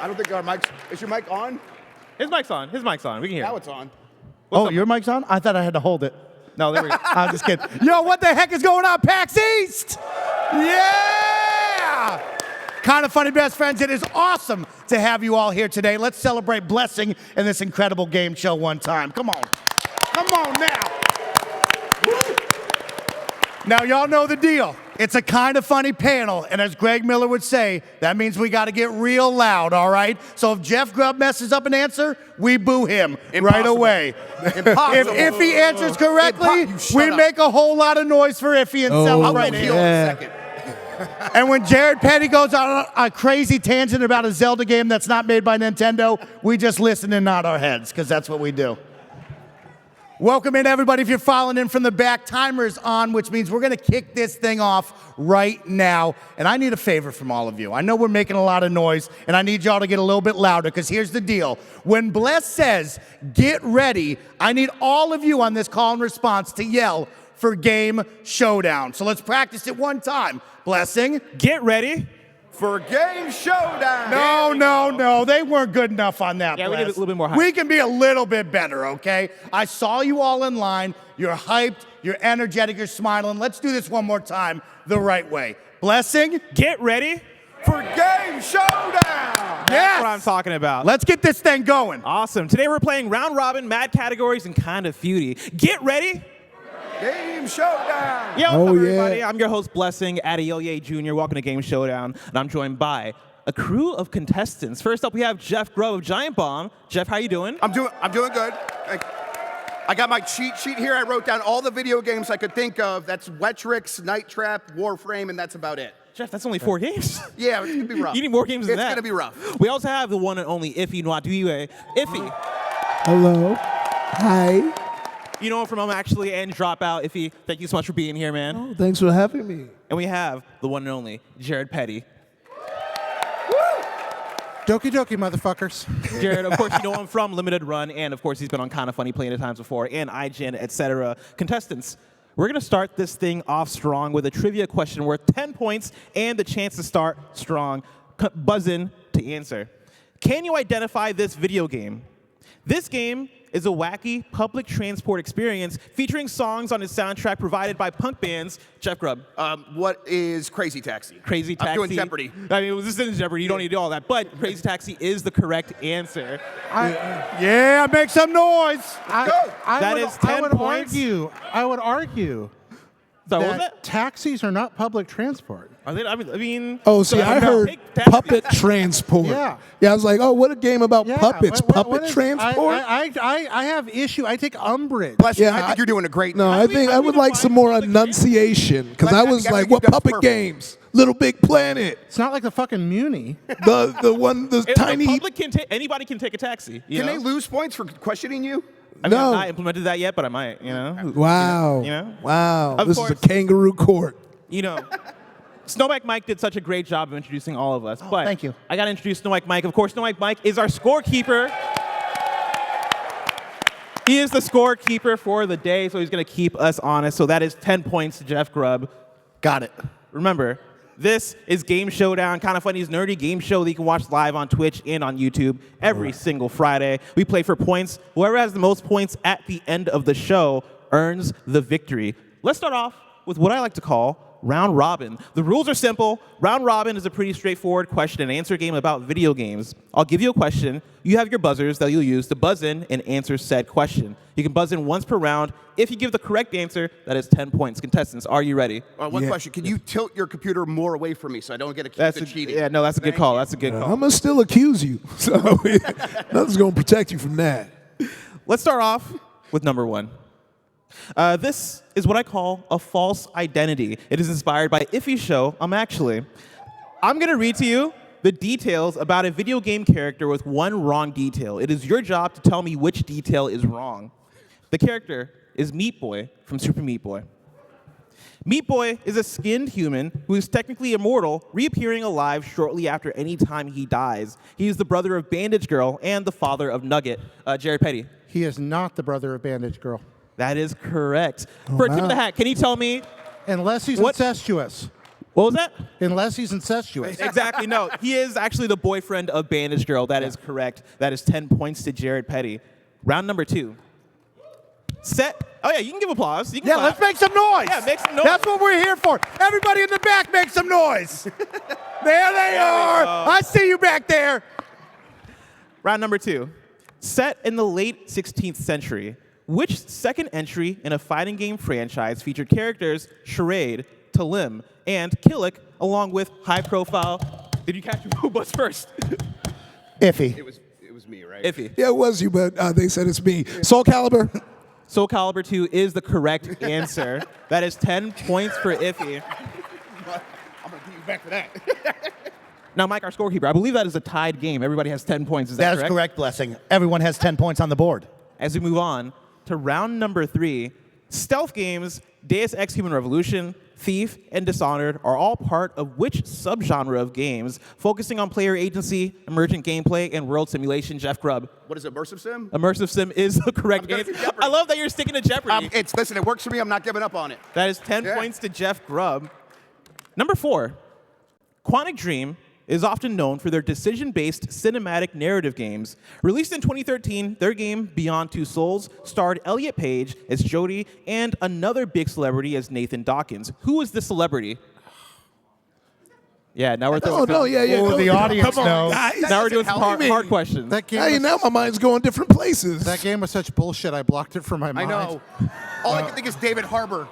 I don't think our mics. Is your mic on? His mic's on. His mic's on. We can hear. Now Him. it's on. Oh, your mic's on? I thought I had to hold it. No, there we go. I'm just kidding. Yo, what the heck is going on, PAX East? Yeah! Kind of funny, best friends. It is awesome to have you all here today. Let's celebrate blessing in this incredible game show one time. Come on. Come on now. Now, y'all know the deal. It's a kind of funny panel, and as Greg Miller would say, that means we got to get real loud, all right? So if Jeff Grubb messes up an answer, we boo him right away. Impossible. If he answers correctly, we make a whole lot of noise for Ify and celebrate I'll him. heal in a second. And when Jared Petty goes on a crazy tangent about a Zelda game that's not made by Nintendo, we just listen and nod our heads, because that's what we do. Welcome in, everybody. If you're following in from the back, timer's on, which means we're going to kick this thing off right now. And I need a favor from all of you. I know we're making a lot of noise, and I need y'all to get a little bit louder, because here's the deal. When Bless says, get ready, I need all of you on this call and response to yell for Game Showdown. So let's practice it one time. Blessing. Get ready. For Game Showdown. No. They weren't good enough on that, Yeah, Bless. we need a little bit more hype. We can be a little bit better, okay? I saw you all in line. You're hyped. You're energetic. You're smiling. Let's do this one more time the right way. Blessing. Get ready. For Game Showdown. That's what I'm talking about. Let's get this thing going. Awesome. Today we're playing round robin, mad categories, and kind of feudy. Get ready. Game Showdown. Yo, what's up, everybody? I'm your host, Blessing Adeoye Jr. Welcome to Game Showdown, and I'm joined by a crew of contestants. First up, we have Jeff Grubb of Giant Bomb. Jeff, how you doing? I'm doing good. I got my cheat sheet here. I wrote down all the video games I could think of. That's Wetrix, Night Trap, Warframe, and that's about it. Jeff, that's only 4 games. Yeah, it's gonna be rough. You need more games than that. It's gonna be rough. We also have the one and only Ify Nwadiwe. Ify. Hello. Hi. You know him from actually and Dropout. Ify, thank you so much for being here, man. Oh, thanks for having me. And we have the one and only Jared Petty. Doki doki, motherfuckers. Jared, of course, you know him from Limited Run, and of course, he's been on Kinda Funny plenty of times before, and IGN, etc. Contestants, we're gonna start this thing off strong with a trivia question worth 10 points and the chance to start strong. Buzz in to answer. Can you identify this video game? This game is a wacky public transport experience featuring songs on its soundtrack provided by punk bands. Jeff Grubb. What is Crazy Taxi? Crazy Taxi. I'm doing Jeopardy. I mean, this isn't Jeopardy. You don't need to do all that. But Crazy Taxi is the correct answer. Yeah, make some noise. That is 10 points. I would argue So what was that that? taxis are not public transport. Are they, I mean, Oh, see, I heard Take taxi. puppet transport. Yeah. Yeah, I was like, oh, what a game about puppets. Puppet is- transport? I have issue. I take umbrage. Bless you. Yeah, I think you're doing a great. No, I think I would like some more enunciation, because I was I like, think what you got puppet purple. games? Little Big Planet. It's not like the fucking Muni. The tiny. Public can anybody can take a taxi. You Can know? they lose points for questioning you? I mean, No. I've not implemented that yet, but I might. You know. Wow. You know? Wow. Of This course. is a kangaroo court. You know. Snowbike Mike did such a great job of introducing all of us. But thank you. I got to introduce Snowbike Mike. Of course, Snowbike Mike is our scorekeeper. He is the scorekeeper for the day, so he's going to keep us honest. So that is 10 points to Jeff Grubb. Got it. Remember, this is Game Showdown, Kinda Funny's nerdy game show that you can watch live on Twitch and on YouTube every single Friday. We play for points. Whoever has the most points at the end of the show earns the victory. Let's start off with what I like to call Round Robin. The rules are simple. Round Robin is a pretty straightforward question and answer game about video games. I'll give you a question. You have your buzzers that you'll use to buzz in and answer said question. You can buzz in once per round. If you give the correct answer, that is 10 points. Contestants, are you ready? One question. Can you tilt your computer more away from me so I don't get accused of cheating? Yeah, no, that's a good call. That's a good call. I'm going to still accuse you. So nothing's going to protect you from that. Let's start off with number one. This is what I call a false identity. It is inspired by Ify's show, Actually. I'm going to read to you the details about a video game character with one wrong detail. It is your job to tell me which detail is wrong. The character is Meat Boy from Super Meat Boy. Meat Boy is a skinned human who is technically immortal, reappearing alive shortly after any time he dies. He is the brother of Bandage Girl and the father of Nugget. Jared Petty. He is not the brother of Bandage Girl. That is correct. For a tip of the hat, can you tell me Unless he's What- incestuous. What was that? Unless he's incestuous. Exactly, no. He is actually the boyfriend of Bandage Girl. That is correct. That is 10 points to Jared Petty. Round number 2. Set. Oh, yeah, you can give applause. You can Yeah, clap. let's make some noise. Yeah, make some noise. That's what we're here for. Everybody in the back, make some noise. There they are. I see you back there. Round number 2. Set in the late 16th century, which second entry in a fighting game franchise featured characters Charade, Talim, and Killick, along with high-profile... Did you catch who was first? Iffy. It was me, right? Iffy. Yeah, it was you, but they said it's me. Soul Calibur. Soul Calibur 2 is the correct answer. That is 10 points for Iffy. I'm going to give you back for that. Now, Mike, our scorekeeper, I believe that is a tied game. Everybody has 10 points. Is that That is correct, Blessing. Everyone has 10 points on the board. As we move on to round number 3, stealth games, Deus Ex Human Revolution, Thief, and Dishonored are all part of which subgenre of games, focusing on player agency, emergent gameplay, and world simulation? Jeff Grubb. What is it, Immersive Sim? Immersive sim is the correct gonna answer. do Jeopardy. I love that you're sticking to Jeopardy. Listen, it works for me. I'm not giving up on it. That is 10 points to Jeff Grubb. Number 4, Quantic Dream is often known for their decision-based cinematic narrative games. Released in 2013, their game Beyond Two Souls starred Elliot Page as Jody and another big celebrity as Nathan Dawkins. Who was the celebrity? Yeah, now we're Oh, no, yeah. Oh, the audience Come on, knows. guys. now we're doing some What do you hard mean? questions. That game. Hey, was, now my mind's going different places. that game was such bullshit. I blocked it from my I mind. know. All I can think is David Harbour.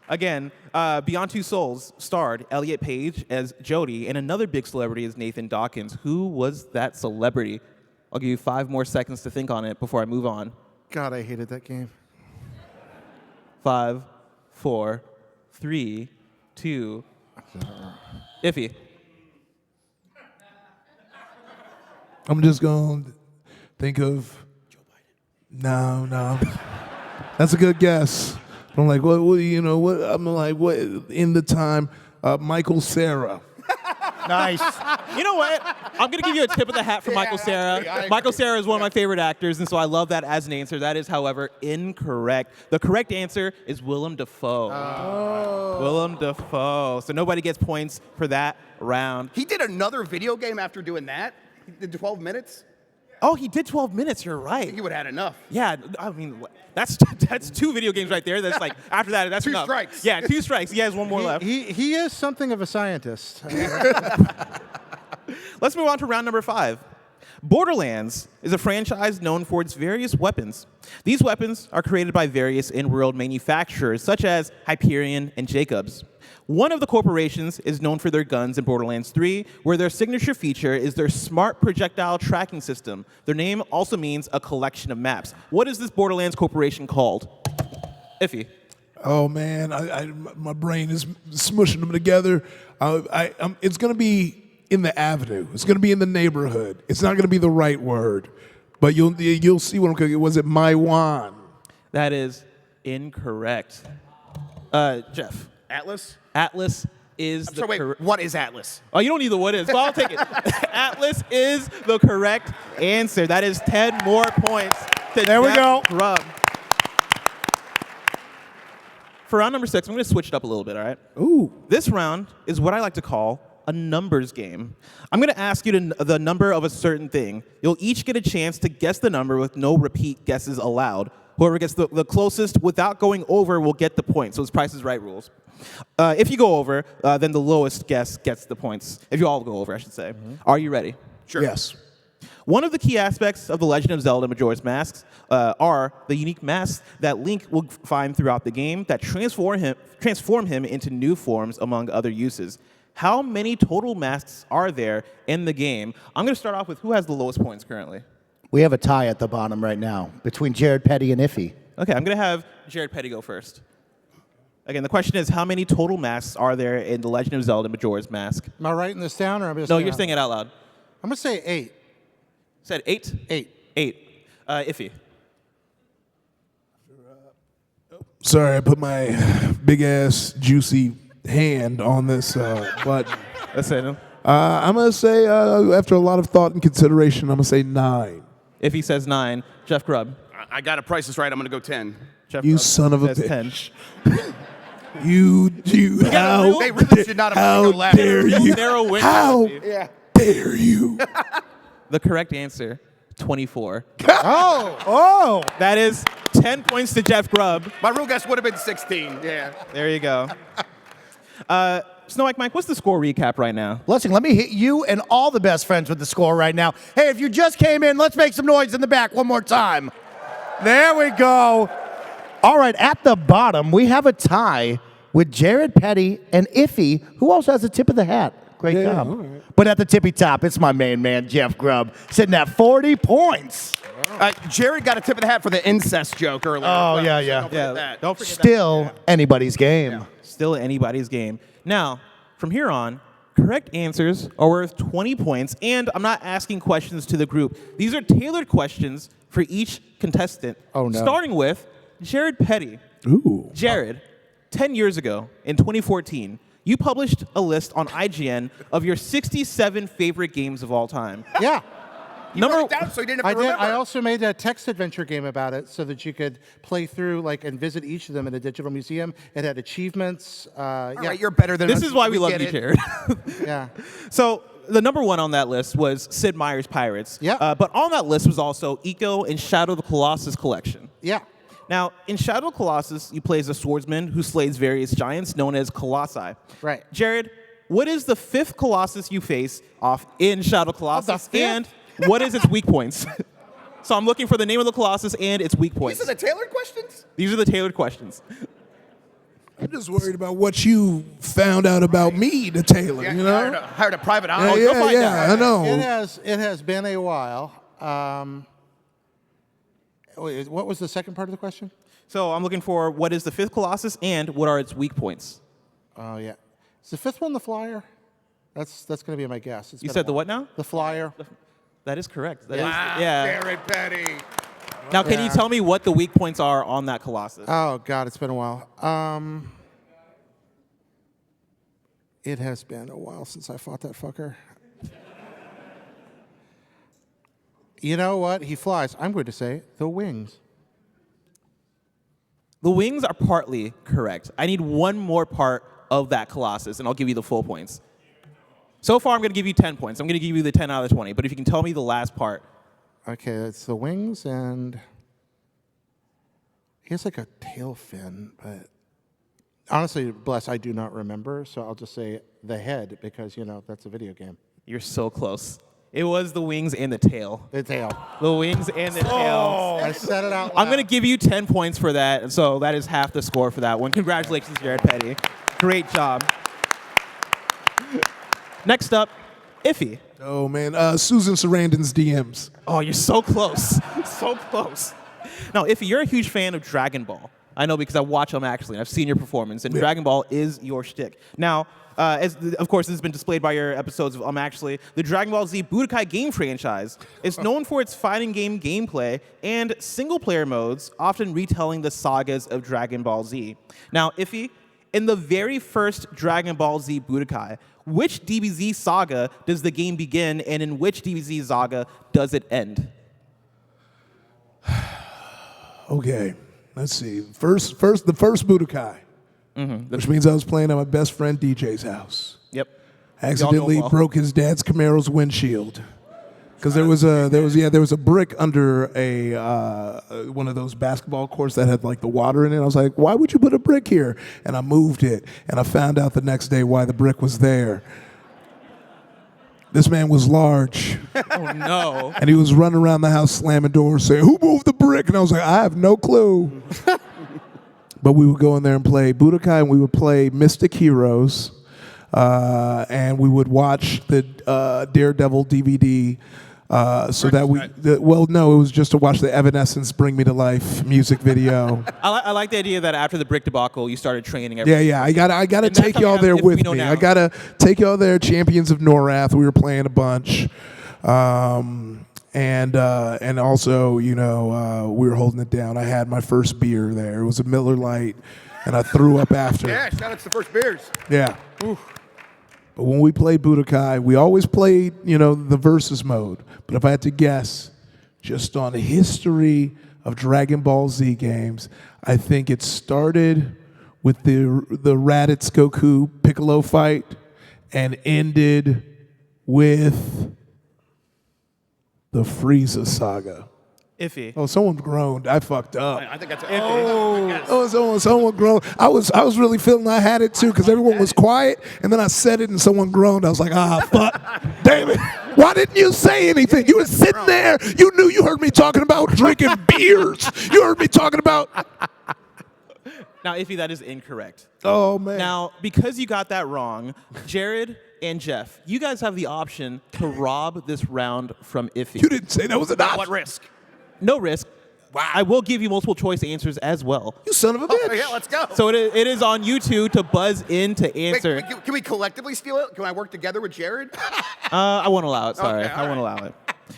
Again, Beyond Two Souls starred Elliot Page as Jody and another big celebrity as Nathan Dawkins. Who was that celebrity? I'll give you 5 more seconds to think on it before I move on. God, I hated that game. 5, 4, 3, 2. Iffy. I'm just going to think of Joe Biden. No. That's a good guess. I'm like, what I'm like, what, in the time, Michael Cera. Nice. You know what? I'm going to give you a tip of the hat for Michael Cera. Michael Cera is one of my favorite actors, and so I love that as an answer. That is, however, incorrect. The correct answer is Willem Dafoe. Willem Dafoe. So nobody gets points for that round. He did another video game after doing that. He did 12 minutes. Oh, he did 12 minutes. You're right. He would have had enough. Yeah, I mean, that's 2 video games right there. That's like, after that, that's 2 enough. strikes. Yeah, 2 strikes. He has 1 more left. He is something of a scientist. Let's move on to round number 5. Borderlands is a franchise known for its various weapons. These weapons are created by various in-world manufacturers, such as Hyperion and Jacobs. One of the corporations is known for their guns in Borderlands 3, where their signature feature is their smart projectile tracking system. Their name also means a collection of maps. What is this Borderlands corporation called? Iffy. Oh man, my brain is smushing them together. It's gonna be in the avenue. It's gonna be in the neighborhood. It's not gonna be the right word, but you'll see what I'm cooking. Was it Maiwan? That is incorrect. Jeff. Atlas? Atlas is So wait, correct. what is Atlas? Oh, you don't need the what is, but I'll take it. Atlas is the correct answer. That is 10 more points to There we Jeff go. Grubb. For round number 6, I'm going to switch it up a little bit, all right? Ooh. This round is what I like to call a numbers game. I'm going to ask you the number of a certain thing. You'll each get a chance to guess the number with no repeat guesses allowed. Whoever gets the closest without going over will get the point. So it's Price is Right rules. If you go over, then the lowest guess gets the points. If you all go over, I should say. Are you ready? Sure. Yes. One of the key aspects of The Legend of Zelda Majora's Masks are the unique masks that Link will find throughout the game that transform him into new forms, among other uses. How many total masks are there in the game? I'm going to start off with who has the lowest points currently. We have a tie at the bottom right now between Jared Petty and Iffy. Okay, I'm going to have Jared Petty go first. Again, the question is, how many total masks are there in The Legend of Zelda Majora's Mask? Am I writing this down, or am I just No, saying you're out- saying it out loud. I'm gonna say 8. Said 8? 8. 8. Iffy. Sorry, I put my big ass juicy hand on this button. That's it. I'm gonna say after a lot of thought and consideration, I'm gonna say 9. Iffy says 9. Jeff Grubb. I got a Price is Right. I'm going to go 10. Jeff You Grubb son of a says bitch. 10. How They really should not have how taken a left. dare you? Narrow window. How Yeah. dare you? The correct answer, 24. Oh, That is 10 points to Jeff Grubb. My real guess would have been 16. Yeah. There you go. Snow White Mike, what's the score recap right now? Blessing, let me hit you and all the best friends with the score right now. Hey, if you just came in, let's make some noise in the back one more time. There we go. All right, at the bottom, we have a tie with Jared Petty and Ify, who also has a tip of the hat. Great job. right. But at the tippy top, it's my main man, Jeff Grubb, sitting at 40 points. Jared got a tip of the hat for the incest joke earlier. Oh, as well, yeah, so yeah. don't forget that. Don't forget Still anybody's game. Still anybody's game. Now, from here on, correct answers are worth 20 points, and I'm not asking questions to the group. These are tailored questions for each contestant. Oh, no. Starting with Jared Petty. Ooh. Jared, 10 years ago, in 2014, you published a list on IGN of your 67 favorite games of all time. Yeah. You wrote it down so you didn't have I to did. remember. I also made a text adventure game about it so that you could play through and visit each of them in a digital museum. It had achievements. All Yeah. right, you're better than This us. is why we love get you, it. Jared. Yeah. So the number one on that list was Sid Meier's Pirates. Yeah. But on that list was also Eco and Shadow of the Colossus collection. Yeah. Now, in Shadow of the Colossus, you play as a swordsman who slays various giants known as Colossi. Right. Jared, what is the fifth Colossus you face off in Shadow of the Colossus? fifth? And what is its weak points? So I'm looking for the name of the Colossus and its weak points. These are the tailored questions? These are the tailored questions. I'm just worried about what you found out about me to Taylor, Yeah, you know? hired a private Yeah, eye. go find yeah, I know. It has been a while. Wait, what was the second part of the question? So I'm looking for what is the fifth Colossus and what are its weak points. Oh yeah. Is the fifth one the flyer? That's going to be my guess. It's You been said a the while. what now? The flyer. That is correct. That is- Wow, yeah. Jared Petty. Now, can you Yeah. tell me what the weak points are on that Colossus? Oh God, it's been a while. It has been a while since I fought that fucker. You know what? He flies. I'm going to say the wings. The wings are partly correct. I need one more part of that Colossus, and I'll give you the full points. So far, I'm going to give you 10 points. I'm going to give you the 10 out of the 20. But if you can tell me the last part. Okay, it's the wings and he has like a tail fin, but honestly, bless, I do not remember. So I'll just say the head because that's a video game. You're so close. It was the wings and the tail. The tail. The wings and the tail. I said it out loud. I'm going to give you 10 points for that. And so that is half the score for that one. Congratulations, Jared Petty. Great job. Next up, Ify. Oh, man. Susan Sarandon's DMs. Oh, you're so close. So close. Now, Ify, you're a huge fan of Dragon Ball. I know because I watch them actually, and I've seen your performance, and Dragon Ball is your shtick. Now, of course, this has been displayed by your episodes of actually, the Dragon Ball Z Budokai game franchise is known for its fighting game gameplay and single-player modes, often retelling the sagas of Dragon Ball Z. Now, Ify, in the very first Dragon Ball Z Budokai, which DBZ saga does the game begin, and in which DBZ saga does it end? Okay, let's see. The first Budokai, which means I was playing at my best friend DJ's house. Yep. Accidentally well. broke his dad's Camaro's windshield because there was a brick under a one of those basketball courts that had like the water in it. I was like, why would you put a brick here? And I moved it, and I found out the next day why the brick was there. This man was large, Oh, no. and he was running around the house slamming doors saying, who moved the brick? And I was like, I have no clue. But we would go in there and play Budokai, and we would play Mystic Heroes, and we would watch the Daredevil DVD so that it was just to watch the Evanescence Bring Me to Life music video. I like the idea that after the brick debacle, you started training Yeah, everyone. yeah. I gotta And take that's y'all how there we with know me. now. I gotta take y'all there. Champions of Norath. We were playing a bunch, and also we were holding it down. I had my first beer there. It was a Miller Lite, and I threw up after. Yeah, shout out to the first beers. Yeah. But when we played Budokai, we always played, the versus mode. But if I had to guess, just on history of Dragon Ball Z games, I think it started with the Raditz Goku Piccolo fight and ended with the Frieza saga. Ify. Oh, someone groaned. I fucked up. I think that's Someone groaned. I was really feeling I had it too because everyone was quiet, and then I said it and someone groaned. I was like, fuck, damn it! Why didn't you say anything? You were sitting there. You knew. You heard me talking about drinking beers. You heard me talking about. Now, Ify, that is incorrect. Oh man. Now, because you got that wrong, Jared and Jeff, you guys have the option to rob this round from Ify. You didn't say that was an option. what risk? No risk. Wow. I will give you multiple choice answers as well. You son of a bitch. Oh, yeah, let's go. So it is on you two to buzz in to answer. Wait, can we collectively steal it? Can I work together with Jared? I won't allow it. Sorry, Okay, I won't allow it.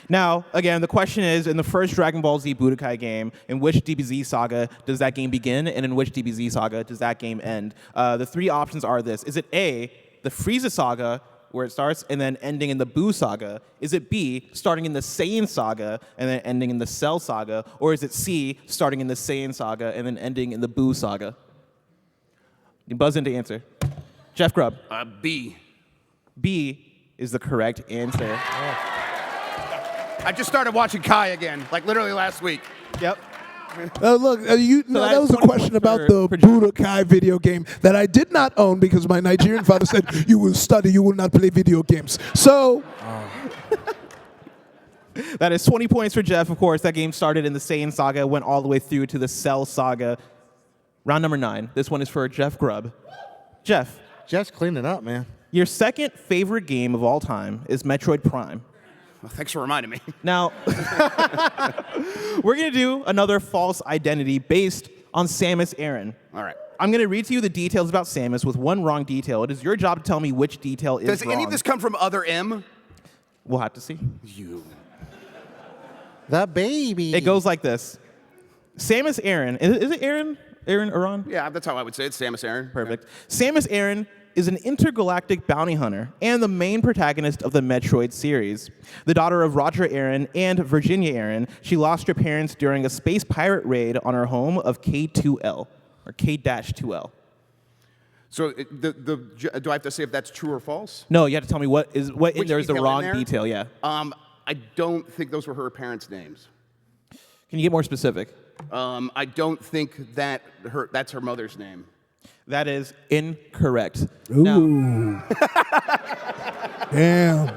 Now, again, the question is, in the first Dragon Ball Z Budokai game, in which DBZ saga does that game begin, and in which DBZ saga does that game end? The three options are this. Is it A, the Frieza saga, where it starts, and then ending in the Buu saga? Is it B, starting in the Saiyan saga, and then ending in the Cell saga? Or is it C, starting in the Saiyan saga, and then ending in the Buu saga? You buzz in to answer. Jeff Grubb. B. B is the correct answer. I just started watching Kai again, like literally last week. Yep. Look, that that was is a question 20 about the for Jeff. Budokai video game that I did not own because my Nigerian father said, you will study, you will not play video games. So, That is 20 points for Jeff, of course. That game started in the Saiyan saga, went all the way through to the Cell saga. Round number 9. This one is for Jeff Grubb. Jeff, Just cleaning up, man. your second favorite game of all time is Metroid Prime. Well, thanks for reminding me. Now, we're going to do another false identity based on Samus Aran. All right. I'm going to read to you the details about Samus with one wrong detail. It is your job to tell me which detail is Does wrong. any of this come from other M? We'll have to see. You. The baby. It goes like this. Samus Aran, is it Aran? Aran? Yeah, that's how I would say it. Samus Aran. Perfect. Samus Aran is an intergalactic bounty hunter and the main protagonist of the Metroid series. The daughter of Roger Aran and Virginia Aran, she lost her parents during a space pirate raid on her home of K2L, or K-2L. So do I have to say if that's true or false? No, you have to tell me what in Which there is the detail in wrong there? detail, yeah. I don't think those were her parents' names. Can you get more specific? I don't think that's her mother's name. That is incorrect. ooh. Now,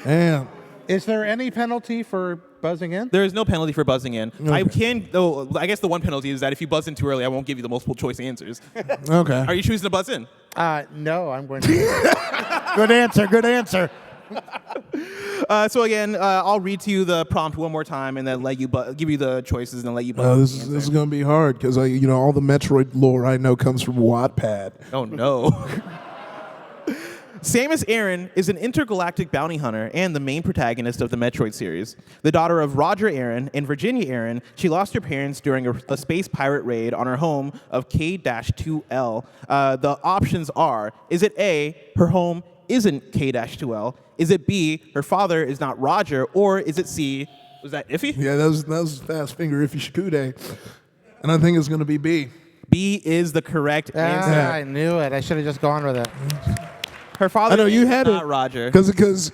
Damn. Is there any penalty for buzzing in? there is no penalty for buzzing in. I can, though, I guess the one penalty is that if you buzz in too early, I won't give you the multiple choice answers. Okay. Are you choosing to buzz in? No, I'm going to. Good answer. Good answer. So again, I'll read to you the prompt one more time and then let you give you the choices and then let you buzz. This is going to be hard because all the Metroid lore I know comes from Wattpad. Oh no. Samus Aran is an intergalactic bounty hunter and the main protagonist of the Metroid series. The daughter of Roger Aran and Virginia Aran, she lost her parents during a space pirate raid on her home of K-2L. The options are, is it A, her home isn't K-2L? Is it B, her father is not Roger? Or is it C, was that Ify? Yeah, that was fast finger Ify Shikude. And I think it's going to be B. B is the correct answer. I knew it. I should have just gone with it. Her father I know you is had not it Roger. because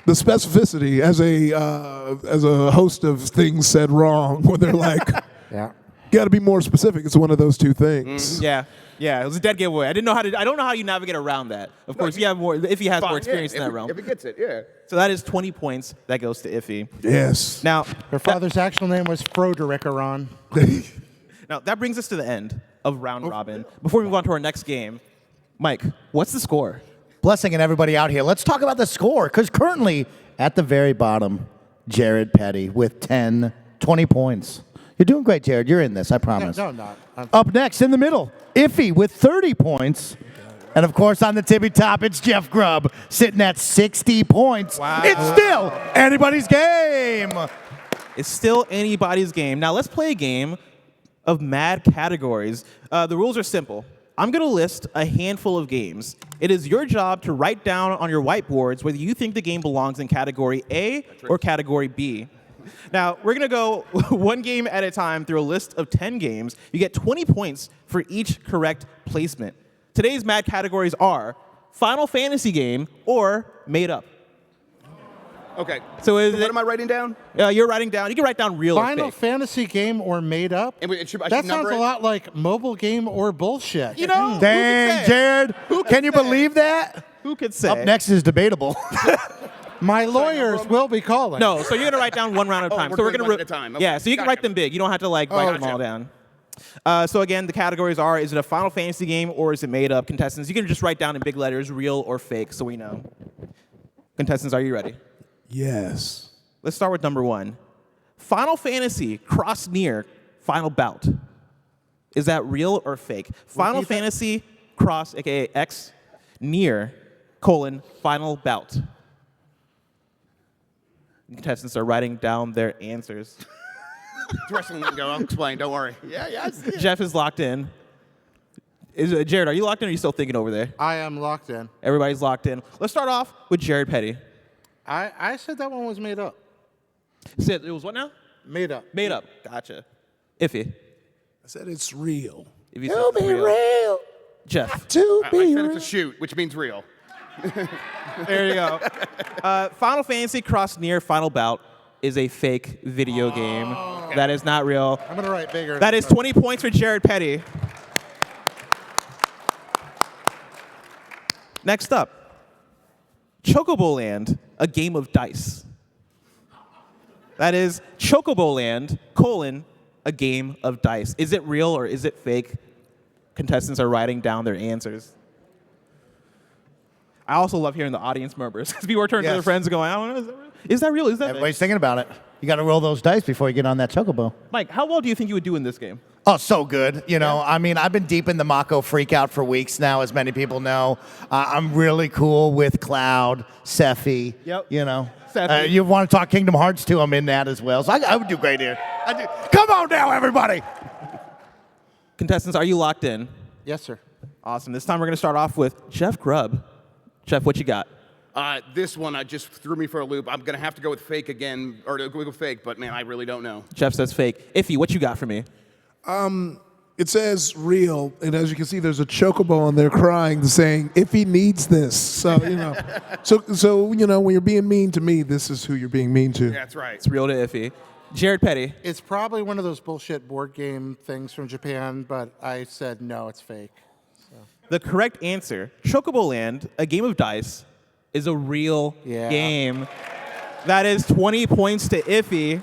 the specificity as a host of things said wrong when they're like, Yeah. got to be more specific. It's one of those two things. Yeah, it was a dead giveaway. I don't know how you navigate around that. Of course, you have more. Ify has more experience in that realm. If it gets it, yeah. So that is 20 points. That goes to Ify. Yes. Now, Her father's actual name was Froderick Aran. that brings us to the end of round robin. Before we move on to our next game, Mike, what's the score? Blessing and everybody out here. Let's talk about the score, because currently at the very bottom, Jared Petty with 20 points. You're doing great, Jared. You're in this, I promise. No, I'm not. Up next in the middle, Ify with 30 points. And of course, on the tippy top, it's Jeff Grubb sitting at 60 points. Wow. It's still anybody's game. It's still anybody's game. Now let's play a game of mad categories. The rules are simple. I'm going to list a handful of games. It is your job to write down on your whiteboards whether you think the game belongs in category A or category B. Now, we're going to go one game at a time through a list of 10 games. You get 20 points for each correct placement. Today's mad categories are Final Fantasy game or made up. Okay. So what am I writing down? You're writing down. You can write down real Final or fake. Fantasy game or made up? And I should That number sounds a it? lot like mobile game or bullshit. You know, Dang, Jared. Can you believe that? who could say? Up next is debatable. My lawyers will be calling. No, so you're going to write down one round at a time. we're so we're doing going one at a time. Okay. Yeah, so you can Gotcha. write them big. You don't have to write them all down. So again, the categories are: is it a Final Fantasy game or is it made up? Contestants, you can just write down in big letters, real or fake, so we know. Contestants, are you ready? Yes. Let's start with number 1. Final Fantasy Cross Near Final Bout. Is that real or fake? Final Fantasy Cross, aka X, Near, Final Bout. Contestants are writing down their answers. It's wrestling lingo. I'll explain. Don't worry. Yeah. Jeff is locked in. Jared, are you locked in or are you still thinking over there? I am locked in. Everybody's locked in. Let's start off with Jared Petty. I said that one was made up. Said it was what now? Made up. Made up. Gotcha. Iffy. I said it's real. If you said it's real. Jeff. I said it's a shoot, which means real. There you go. Final Fantasy Cross Near Final Bout is a fake video game. Okay. That is not real. I'm going to write bigger. That is 20 points for Jared Petty. Next up, Chocobo Land, a game of dice. That is Chocobo Land, a game of dice. Is it real or is it fake? Contestants are writing down their answers. I also love hearing the audience members because people are turning to their Yes. friends and going, I don't know, is that real? Is that fake? Everybody's thinking about it. You got to roll those dice before you get on that chocobo. Mike, how well do you think you would do in this game? Oh, so good. You know, I mean, I've been deep in the Mako freakout for weeks now, as many people know. I'm really cool with Cloud, Sephi. Yep. You know, Sephi. you want to talk Kingdom Hearts too? I'm in that as well. So I would do great here. Come on now, everybody. Contestants, are you locked in? Yes, sir. Awesome. This time we're going to start off with Jeff Grubb. Jeff, what you got? This one just threw me for a loop. I'm going to have to go with fake again, or go with fake, but man, I really don't know. Jeff says fake. Iffy, what you got for me? It says real, and as you can see, there's a chocobo on there crying, saying, "If he needs this." So you know, so you know, when you're being mean to me, this is who you're being mean to. Yeah, that's right. It's real to Iffy. Jared Petty. It's probably one of those bullshit board game things from Japan, but I said no, it's fake. The correct answer, Chocobo Land, a game of dice, is a real Yeah. game. That is 20 points to Iffy.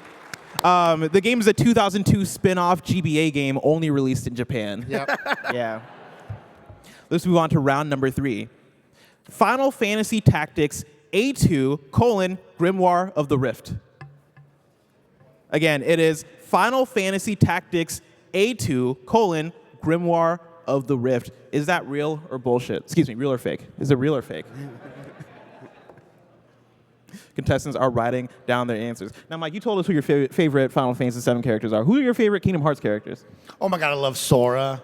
The game is a 2002 spin-off GBA game only released in Japan. Yep. Yeah. Let's move on to round number 3. Final Fantasy Tactics A2, Grimoire of the Rift. Again, it is Final Fantasy Tactics A2, Grimoire of the Rift. Is that real or bullshit? Excuse me, real or fake? Is it real or fake? Contestants are writing down their answers. Now, Mike, you told us who your favorite Final Fantasy VII characters are. Who are your favorite Kingdom Hearts characters? Oh my God, I love Sora.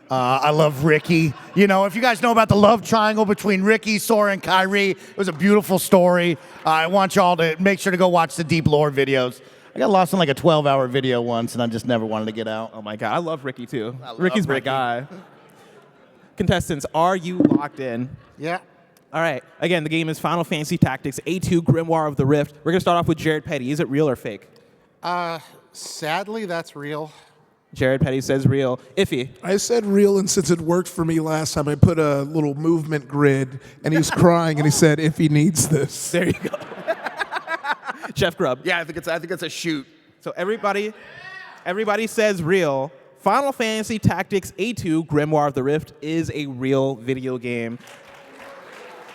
I love Ricky. You know, if you guys know about the love triangle between Ricky, Sora, and Kyrie, it was a beautiful story. I want y'all to make sure to go watch the Deep Lore videos. I got lost in like a 12-hour video once, and I just never wanted to get out. Oh my God, I love Ricky too. love Ricky's my Ricky. guy. Contestants, are you locked in? Yeah. All right. Again, the game is Final Fantasy Tactics A2, Grimoire of the Rift. We're going to start off with Jared Petty. Is it real or fake? Sadly, that's real. Jared Petty says real. Iffy. I said real, and since it worked for me last time, I put a little movement grid, and he was crying, and he said, "If he needs this." There you go. Jeff Grubb. Yeah, I think it's a shoot. So everybody says real. Final Fantasy Tactics A2, Grimoire of the Rift is a real video game.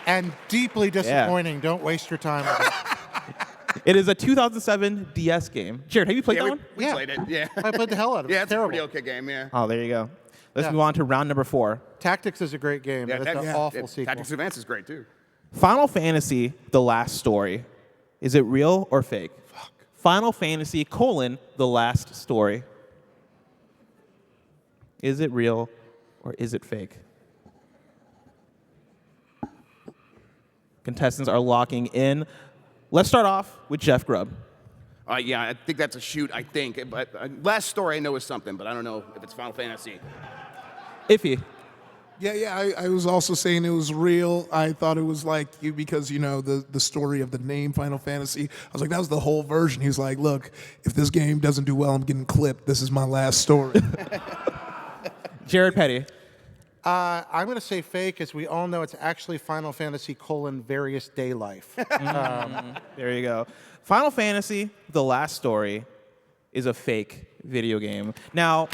And deeply disappointing. Don't waste your time with it. It is a 2007 DS game. Jared, have you played that one? We Yeah. played it. Yeah. I played the hell out of it. Yeah, It's it's a terrible. pretty okay game. Yeah. Oh, there you go. Let's Yeah. move on to round number 4. Tactics is a great game, but it's an awful sequel. Tactics Advance is great too. Final Fantasy, The Last Story. Is it real or fake? Final Fantasy, The Last Story. Is it real or is it fake? Contestants are locking in. Let's start off with Jeff Grubb. Yeah, I think that's a shoot, I think. But last story I know is something, but I don't know if it's Final Fantasy. Ify. Yeah, I was also saying it was real. I thought it was like you because, you know, the story of the name Final Fantasy. I was like, that was the whole version. He was like, look, if this game doesn't do well, I'm getting clipped. This is my last story. Jared Petty. I'm going to say fake, as we all know it's actually Final Fantasy : Various Day Life. There you go. Final Fantasy, The Last Story, is a fake video game. Now,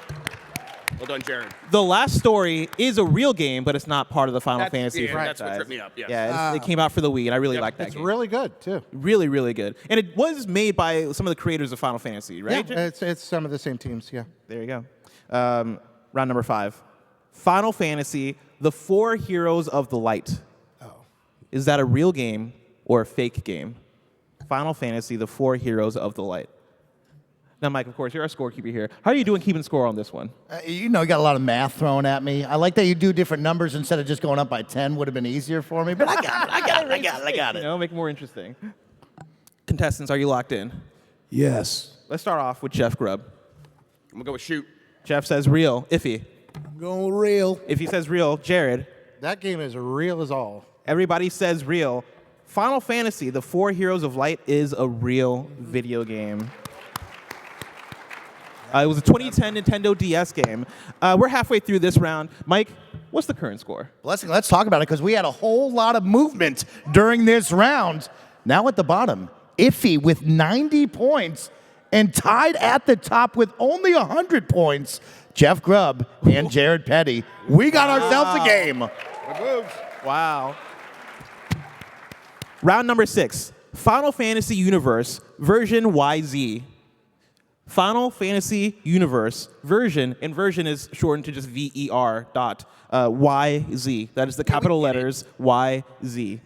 Well done, Jared. The Last Story is a real game, but it's not part of the Final That's- Fantasy yeah, franchise. that's what tripped me up, yes. Yeah, it came out for the Wii, and I really like that It's game. really good, too. Really, really good. And it was made by some of the creators of Final Fantasy, right? Yeah, it's some of the same teams, yeah. There you go. Round number 5. Final Fantasy, The Four Heroes of the Light. Oh. Is that a real game or a fake game? Final Fantasy, The Four Heroes of the Light. Now, Mike, of course, you're our scorekeeper here. How are you doing keeping score on this one? You know, you got a lot of math thrown at me. I like that you do different numbers instead of just going up by 10. Would have been easier for me, but I got You it. know, make it more interesting. Contestants, are you locked in? Yes. Let's start off with Jeff Grubb. I'm going to go with shoot. Jeff says real. Ify. I'm going real. Ify says real. Jared. That game is real as all. Everybody says real. Final Fantasy, The Four Heroes of Light is a real video game. It was a 2010 Nintendo DS game. We're halfway through this round. Mike, what's the current score? Blessing, let's talk about it because we had a whole lot of movement during this round. Now at the bottom, Ify with 90 points and tied at the top with only 100 points, Jeff Grubb and Jared Petty. We got ourselves a game. Wow. Round number 6, Final Fantasy Universe version YZ. Final Fantasy Universe version, and version is shortened to just VER dot YZ. That is the capital letters YZ.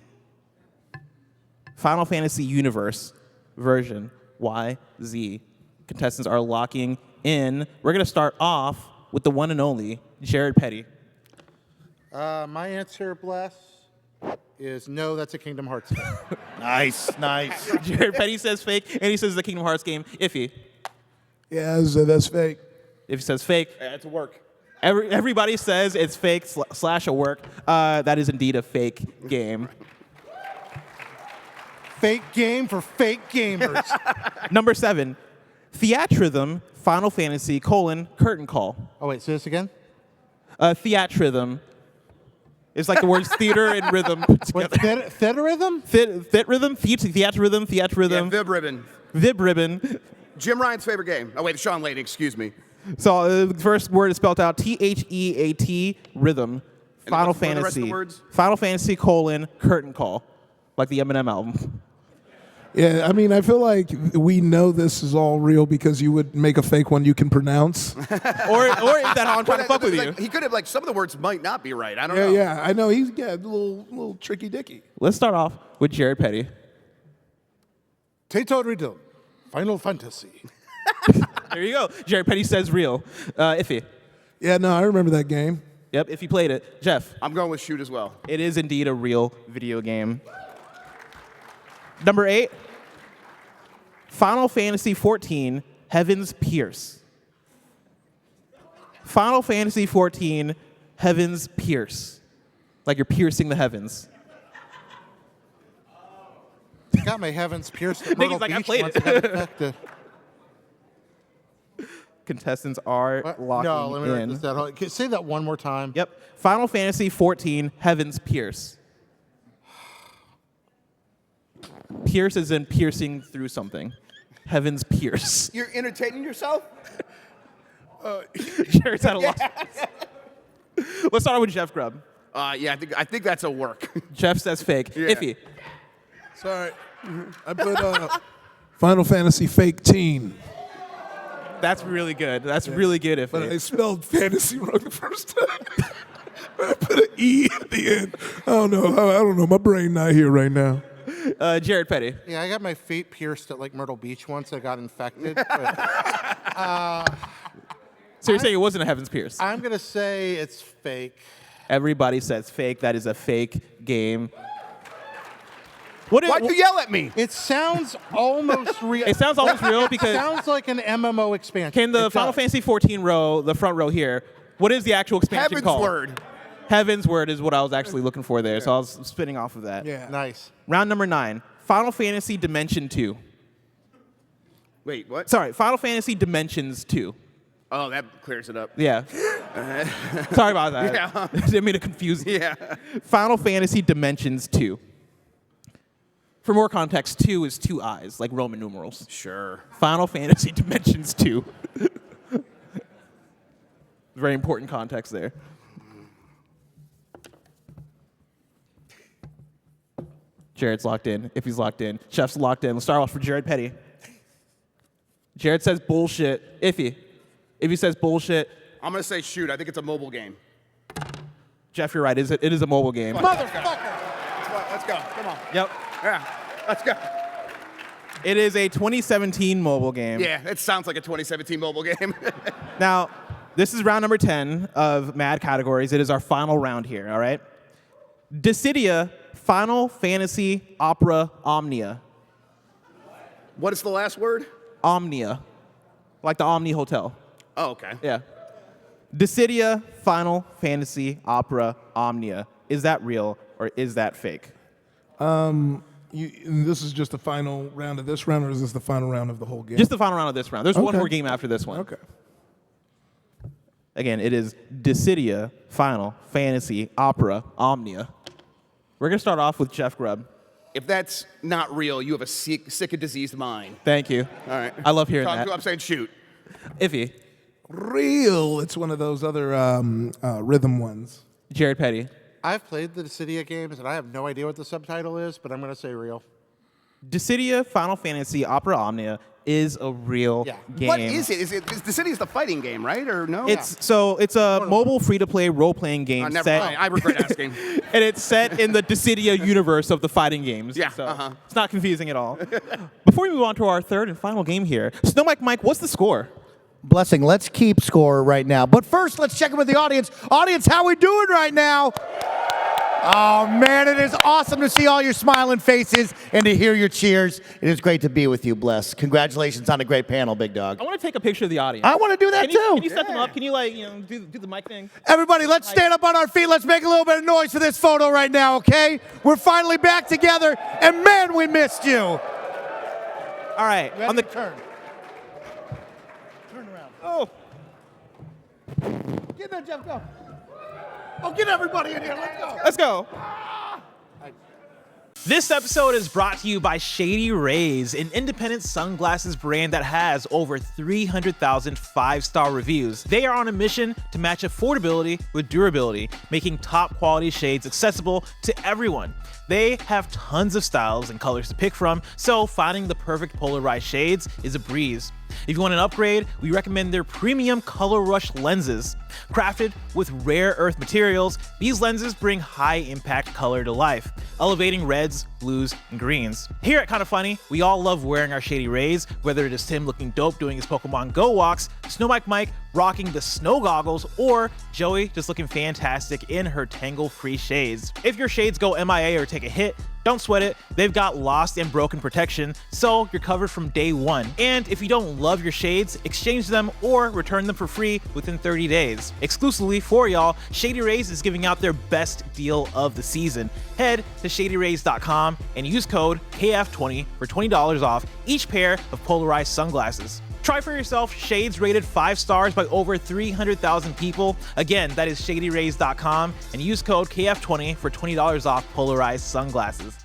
Final Fantasy Universe version YZ. Contestants are locking in. We're going to start off with the one and only Jared Petty. My answer, Bless, is no, that's a Kingdom Hearts game. Nice. Jared Petty says fake, and he says the Kingdom Hearts game. Ify. Yeah, that's fake. If he says fake, It's a work. everybody says it's fake slash a work. That is indeed a fake game. Fake game for fake gamers. Number 7, Theatrhythm Final Fantasy : Curtain Call. Oh, wait, say this again? Theatrhythm is like the words theater and rhythm put What, together. Theatrhythm? Theatrhythm, theatrhythm. Yeah, Vib Ribbon. Vib ribbon. Jim Ryan's favorite game. Oh, wait, Sean Layton, excuse me. So the first word is spelled out THEAT rhythm. And Final what are the rest of the Fantasy. words? Final Fantasy : Curtain Call, like the Eminem album. Yeah, I mean, I feel like we know this is all real because you would make a fake one you can pronounce. or is that how I'm trying to fuck with you? He could have, like, some of the words might not be right. I don't know. Yeah, I know. He's a little tricky dicky. Let's start off with Jared Petty. Theatrhythm. Final Fantasy. There you go. Jared Petty says real. Ify. Yeah, no, I remember that game. Yep, if you played it. Jeff. I'm going with shoot as well. It is indeed a real video game. Number 8, Final Fantasy XIV, Heaven's Pierce. Final Fantasy XIV, Heaven's Pierce. Like you're piercing the heavens. Got my heavens pierced at Niggas Myrtle like, I Beach played once it. I got infected. Contestants are What? locking No, let me write in. this down. Can you say that one more time? Yep. Final Fantasy XIV, Heaven's Pierce. Pierce is in piercing through something. Heaven's Pierce. You're entertaining yourself? Jared's at a loss. Let's start with Jeff Grubb. Yeah, I think that's a work. Jeff says fake. Yeah. Ify. Sorry. I put Final Fantasy fake teen. That's really good. That's really good, But I Ify. spelled fantasy wrong the first time. I put an E at the end. I don't know. My brain not here right now. Jared Petty. Yeah, I got my feet pierced at like Myrtle Beach once. I got infected. But So you're saying it wasn't a Heaven's Pierce? I'm going to say it's fake. Everybody says fake. That is a fake game. Why'd you yell at me? It sounds almost real. It sounds almost real It because sounds like an MMO expansion. can the It Final does. Fantasy 14 row, the front row here, what is the actual expansion Heaven's called? word. Heaven's Word is what I was actually looking for there, so I was spinning off of that. Yeah. Nice. Round number 9, Final Fantasy Dimension 2. Wait, what? Sorry, Final Fantasy Dimensions 2. Oh, that clears it up. Yeah. Sorry about that. Yeah. Didn't mean to confuse you. Yeah. Final Fantasy Dimensions 2. For more context, 2 is 2 eyes, like Roman numerals. Sure. Final Fantasy Dimensions 2. Very important context there. Jared's locked in. If he's locked in. Chef's locked in. Let's start off for Jared Petty. Jared says bullshit. Ify says bullshit. I'm going to say shoot. I think it's a mobile game. Jeff, you're right. It is a mobile game. Motherfucker. Let's go. Come on. Yep. Yeah. Let's go. It is a 2017 mobile game. Yeah, it sounds like a 2017 mobile game. Now, this is round number 10 of Mad Categories. It is our final round here, all right? Dissidia Final Fantasy Opera Omnia. What is the last word? Omnia. Like the Omni Hotel. Oh, okay. Yeah. Dissidia Final Fantasy Opera Omnia. Is that real or is that fake? This is just the final round of this round, or is this the final round of the whole game? Just the final round of this round. There's one Okay. more game after this one. Okay. Again, it is Dissidia Final Fantasy Opera Omnia. We're going to start off with Jeff Grubb. If that's not real, you have a sick and diseased mind. Thank you. All right. I love hearing So that. I'm saying shoot. Ify, Real. It's one of those other rhythm ones. Jared Petty. I've played the Dissidia games, and I have no idea what the subtitle is, but I'm going to say real. Dissidia Final Fantasy Opera Omnia is a real game. What is it? Is the city is the fighting game, right? Or no? It's a mobile free-to-play role-playing game never set, mind. I regret asking. and it's set in the Dissidia universe of the fighting games. Yeah, So it's not confusing at all. Before we move on to our third and final game here, Snow Mike, what's the score? Blessing, let's keep score right now. But first, let's check in with the audience. Audience, how we doing right now? Oh, man, it is awesome to see all your smiling faces and to hear your cheers. It is great to be with you, Bless. Congratulations on a great panel, big dog. I want to take a picture of the audience. I want to do that, Can you, too. Can you set them up? Can you, do the mic thing? Everybody, let's stand up on our feet. Let's make a little bit of noise for this photo right now, okay? We're finally back together, and man, we missed you. All right. On the turn. Turn around. Oh. Get there, Jeff, go. Oh, get everybody in here. Let's go. Let's go. This episode is brought to you by Shady Rays, an independent sunglasses brand that has over 300,000 5-star reviews. They are on a mission to match affordability with durability, making top quality shades accessible to everyone. They have tons of styles and colors to pick from, so finding the perfect polarized shades is a breeze. If you want an upgrade, we recommend their premium Color Rush lenses. Crafted with rare earth materials, these lenses bring high impact color to life, elevating reds, blues, and greens. Here at Kinda Funny, we all love wearing our Shady Rays, whether it is Tim looking dope doing his Pokemon Go walks, Snow Mike rocking the snow goggles, or Joey just looking fantastic in her tangle-free shades. If your shades go MIA or take a hit, don't sweat it, they've got lost and broken protection, so you're covered from day one. And if you don't love your shades, exchange them or return them for free within 30 days. Exclusively for y'all, Shady Rays is giving out their best deal of the season. Head to shadyrays.com and use code KF20 for $20 off each pair of polarized sunglasses. Try for yourself shades rated 5 stars by over 300,000 people. Again, that is shadyrays.com and use code KF20 for $20 off polarized sunglasses.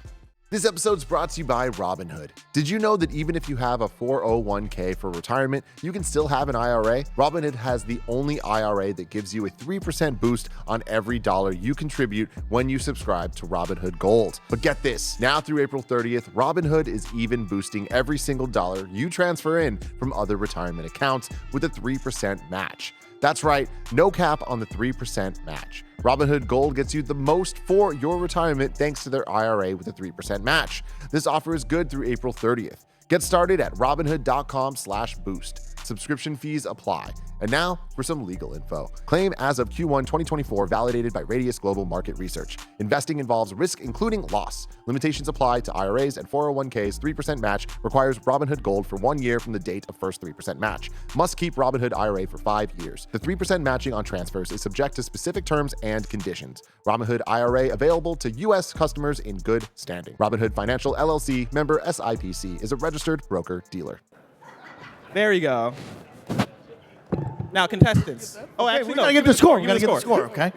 This episode's brought to you by Robinhood. Did you know that even if you have a 401k for retirement, you can still have an IRA? Robinhood has the only IRA that gives you a 3% boost on every dollar you contribute when you subscribe to Robinhood Gold. But get this, now through April 30th, Robinhood is even boosting every single dollar you transfer in from other retirement accounts with a 3% match. That's right, no cap on the 3% match. Robinhood Gold gets you the most for your retirement thanks to their IRA with a 3% match. This offer is good through April 30th. Get started at robinhood.com/boost. Subscription fees apply. And now for some legal info. Claim as of Q1 2024 validated by Radius Global Market Research. Investing involves risk including loss. Limitations apply to IRAs and 401ks. 3% match requires Robinhood Gold for 1 year from the date of first 3% match. Must keep Robinhood IRA for 5 years. The 3% matching on transfers is subject to specific terms and conditions. Robinhood IRA available to U.S. customers in good standing. Robinhood Financial LLC, member SIPC, is a registered broker-dealer. There you go. Now, contestants. Oh, Hey, actually, we no. gotta get give the me score. We give gotta me get the score, okay?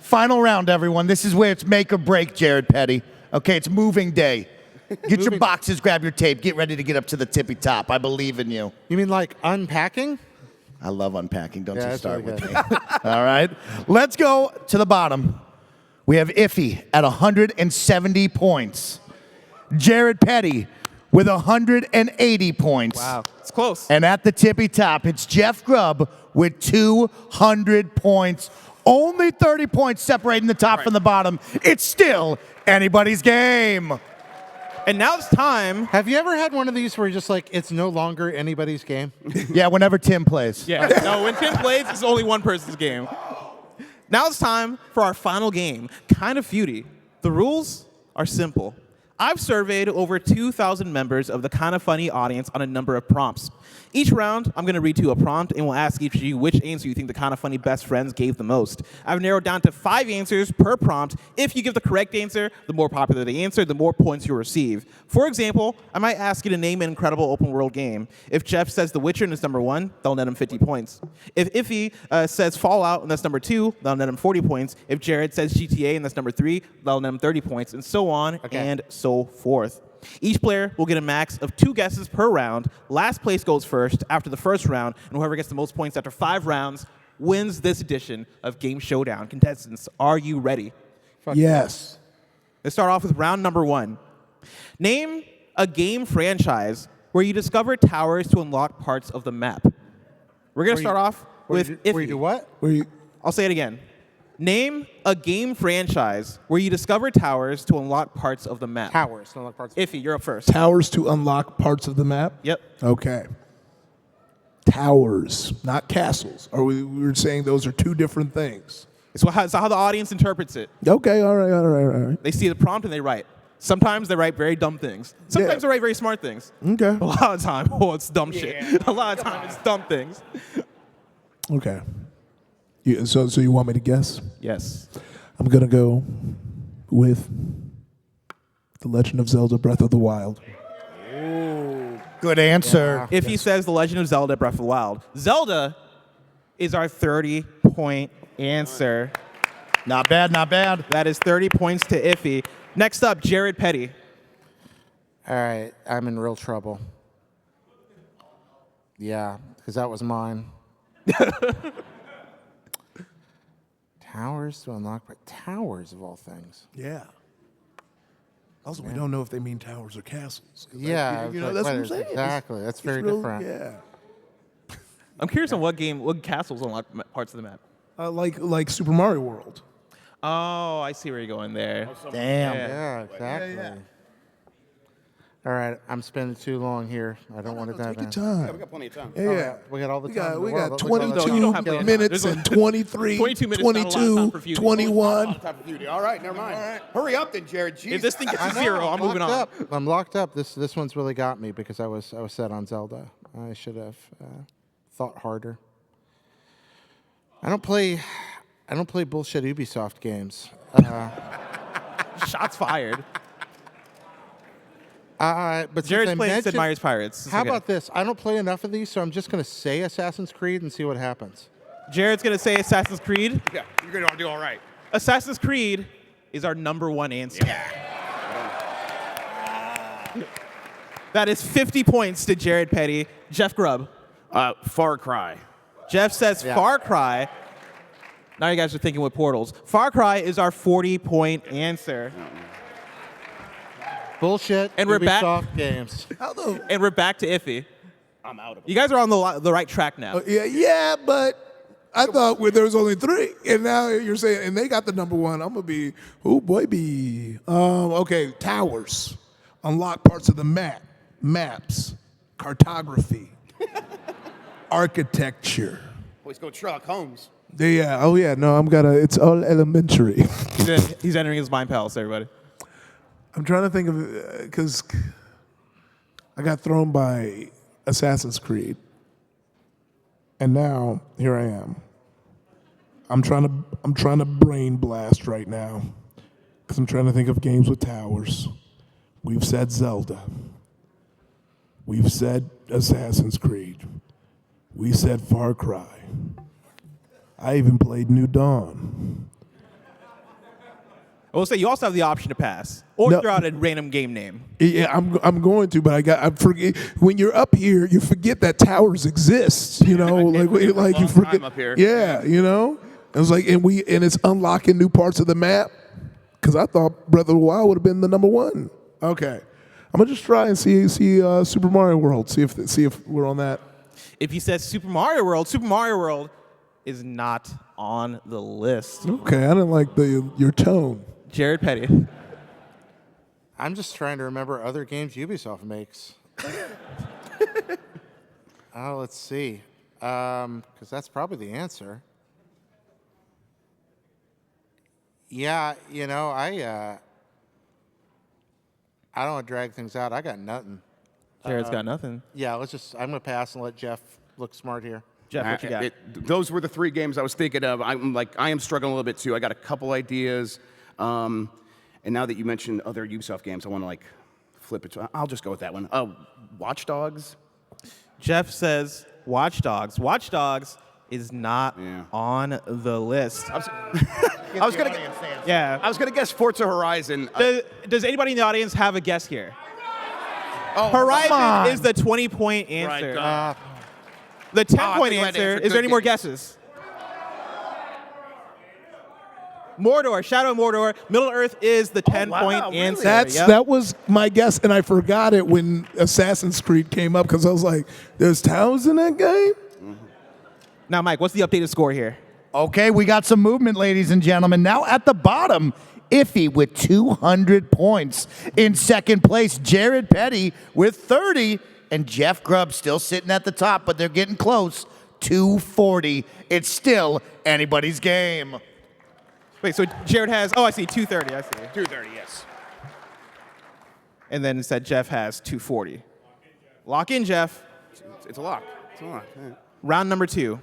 Final round, everyone. This is where it's make or break, Jared Petty. Okay, it's moving day. Get your boxes, grab your tape, get ready to get up to the tippy top. I believe in you. You mean like unpacking? I love unpacking. Don't Yeah, you that's start really with good. me. All right. Let's go to the bottom. We have Ify at 170 points. Jared Petty with 180 points. Wow, it's close. And at the tippy top, it's Jeff Grubb with 200 points. Only 30 points separating the top from the bottom. It's still anybody's game. And now it's time. Have you ever had one of these where you're just like, it's no longer anybody's game? Yeah, whenever Tim plays. Yeah, no, when Tim plays, it's only one person's game. Now it's time for our final game, Kind of Feudy. The rules are simple. I've surveyed over 2,000 members of the Kinda Funny audience on a number of prompts. Each round, I'm going to read to you a prompt and we'll ask each of you which answer you think the Kinda Funny best friends gave the most. I've narrowed down to 5 answers per prompt. If you give the correct answer, the more popular the answer, the more points you'll receive. For example, I might ask you to name an incredible open world game. If Jeff says The Witcher and it's number 1, they'll net him 50 points. If Ify says Fallout and that's number 2, they'll net him 40 points. If Jared says GTA and that's number 3, they'll net him 30 points, and so on and so forth. Each player will get a max of 2 guesses per round. Last place goes first after the first round, and whoever gets the most points after 5 rounds wins this edition of Game Showdown. Contestants, are you ready? Yes. Let's start off with round number 1. Name a game franchise where you discover towers to unlock parts of the map. We're going to start off with Where you Ify. do what? Where you, I'll say it again. Name a game franchise where you discover towers to unlock parts of the map. Towers, not like parts. Ify, you're up first. towers to unlock parts of the map? Yep. Okay. Towers, not castles. We were saying those are 2 different things. It's how the audience interprets it. Okay, all right. They see the prompt and they write. Sometimes they write very dumb things. Sometimes they write very smart things. Okay. A lot of time, it's dumb shit. A lot of time, it's dumb things. Okay. So you want me to guess? Yes. I'm going to go with The Legend of Zelda Breath of the Wild. Good answer. If he says The Legend of Zelda Breath of the Wild, Zelda is our 30-point answer. Not bad, not bad. That is 30 points to Ify. Next up, Jared Petty. All right, I'm in real trouble. Yeah, because that was mine. Towers to unlock, but towers of all things. Yeah. Also, we don't know if they mean towers or castles. Yeah, You know, like, that's what I'm what is- saying. exactly. That's very It's real- different. Yeah. I'm curious on what castles unlock parts of the map. Like Super Mario World. Oh, I see where you're going there. Damn. Yeah, exactly. All right, I'm spending too long here. I don't want to dive Take your in. time. We got plenty of time. Yeah. We got all the We time. got, in the we world. got Look at all the 22 No, you don't have to- minutes there's and 23, 22 minutes is not a lot of time 22, for Feud. 21. Type of beauty. All right, never mind. Hurry up then, Jared. Jesus. If this thing gets I to know, 0, I'm moving on. locked up. I'm locked up. This one's really got me because I was set on Zelda. I should have thought harder. I don't play bullshit Ubisoft games. Shots fired. But Jared's since I playing Sid mentioned- Meier's Pirates. How about this? I don't play enough of these, so I'm just going to say Assassin's Creed and see what happens. Jared's going to say Assassin's Creed. Yeah, you're going to do all right. Assassin's Creed is our number 1 answer. That is 50 points to Jared Petty. Jeff Grubb. Far Cry. Jeff says Yeah. Far Cry. Now you guys are thinking with portals. Far Cry is our 40-point answer. Bullshit. And we're back. Ubisoft games. And we're back to Ify. I'm out of it. You guys are on the right track now. Yeah, but I thought there was only 3, and now you're saying, and they got the number 1. I'm gonna be, oh boy, be. Okay, towers, unlock parts of the maps, cartography. architecture. Always go Sherlock Holmes. Yeah. Oh yeah. No, it's all elementary. He's entering his mind palace, everybody. I'm trying to think of because I got thrown by Assassin's Creed, and now here I am. I'm trying to brain blast right now because I'm trying to think of games with towers. We've said Zelda. We've said Assassin's Creed. We said Far Cry. I even played New Dawn. I will say you also have the option to pass or No. throw out a random game name. Yeah, I'm going to, but I forget when you're up here, you forget that towers exist. You know, like you forget. time up here. Yeah, you know. It was like, and it's unlocking new parts of the map. Because I thought Breath of the Wild would have been the number one. Okay, I'm gonna just try and see Super Mario World. See if we're on that. If you said Super Mario World is not on the list. Okay, I didn't like your tone. Jared Petty. I'm just trying to remember other games Ubisoft makes. Oh, let's see. Because that's probably the answer. Yeah, you know, I don't want to drag things out. I got nothing. Jared's got nothing. Yeah, I'm going to pass and let Jeff look smart here. Jeff, what you got? Those were the three games I was thinking of. I am struggling a little bit too. I got a couple ideas. And now that you mentioned other Ubisoft games, I want to flip it. I'll just go with that one. Watch Dogs. Jeff says Watch Dogs. Watch Dogs is not on the list. I was gonna guess Forza Horizon. Does anybody in the audience have a guess here? Oh, Horizon is the 20-point answer. Right. The 10-point I think answer. answer. Is there any more Good guesses? Mordor, Shadow of Mordor. Middle Earth is the 10-point really? answer. That was my guess, and I forgot it when Assassin's Creed came up because I was like, "There's towers in that game." Now, Mike, what's the updated score here? Okay, we got some movement, ladies and gentlemen. Now at the bottom, Ify with 200 points. In second place, Jared Petty with 30. And Jeff Grubb still sitting at the top, but they're getting close. 240. It's still anybody's game. Wait, so Jared has, I see, 230. I see. 230, yes. And then it said Jeff has 240. Lock in, Jeff. It's a lock. It's a lock. Yeah. Round number 2.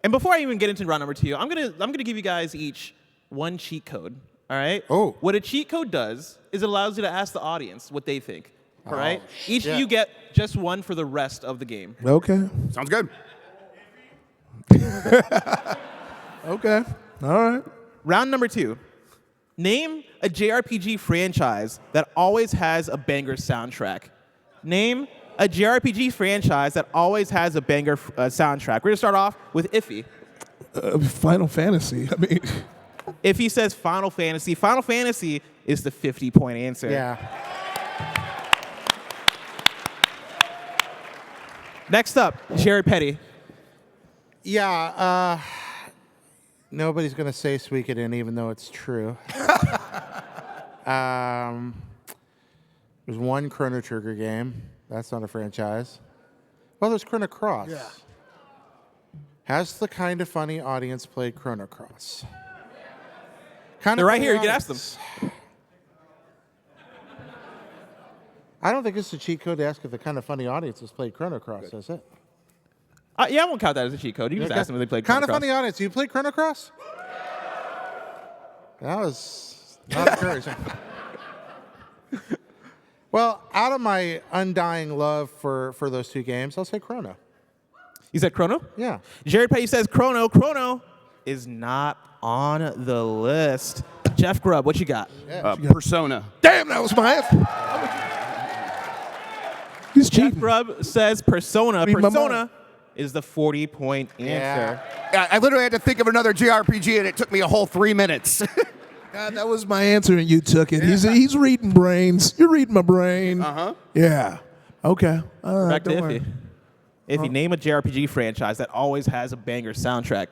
And before I even get into round number 2, I'm gonna give you guys each one cheat code. All right? Oh. What a cheat code does is it allows you to ask the audience what they think. All right? Each shit. of you get just one for the rest of the game. Okay. Sounds good. Okay. All right. Round number 2. Name a JRPG franchise that always has a banger soundtrack. Name a JRPG franchise that always has a banger soundtrack. We're gonna start off with Ify. Final Fantasy. I mean, Ify says Final Fantasy. Final Fantasy is the 50-point answer. Yeah. Next up, Jared Petty. Yeah, nobody's going to say Suikoden even though it's true. There's one Chrono Trigger game. That's not a franchise. Well, there's Chrono Cross. Yeah. Has the Kind of Funny audience played Chrono Cross? They're right here. You can ask them. I don't think it's a cheat code to ask if the Kind of Funny audience has played Chrono Cross, is it? Yeah, I won't count that as a cheat code. You can just ask them if they played Chrono Kind of Cross. Funny audience. You played Chrono Cross? That was not encouraging. Well, out of my undying love for those two games, I'll say Chrono. You said Chrono? Yeah. Jared Petty says Chrono. Chrono is not on the list. Jeff Grubb, what you got? Persona. damn, that was my answer. He's Jeff cheating. Grubb says Persona. Read my mind. Persona is the 40-point answer. I literally had to think of another JRPG, and it took me a whole 3 minutes. God, that was my answer, and you took it. He's reading brains. You're reading my brain. Yeah. Okay. All right. Back to don't worry. Ify. If you name a JRPG franchise that always has a banger soundtrack.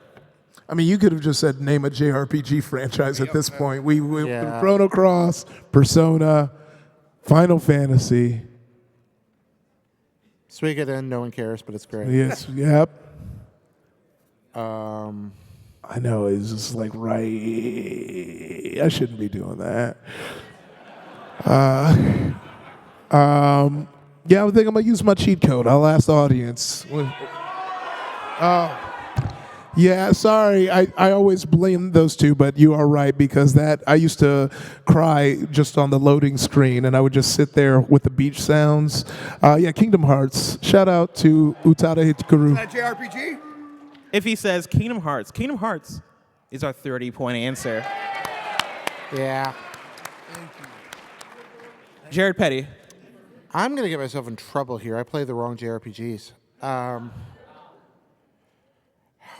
I mean, you could have just said name a JRPG franchise at this point. We Yeah. Chrono Cross, Persona, Final Fantasy. Suikoden, no one cares, but it's great. Yes. Yep. I know it's just like right. I shouldn't be doing that. Yeah, I think I'm gonna use my cheat code. I'll ask the audience. Yeah, sorry. I always blame those two, but you are right because that I used to cry just on the loading screen, and I would just sit there with the beach sounds. Yeah, Kingdom Hearts. Shout out to Utada Hikaru. That JRPG? If he says Kingdom Hearts is our 30-point answer. Yeah. Jared Petty. I'm going to get myself in trouble here. I played the wrong JRPGs.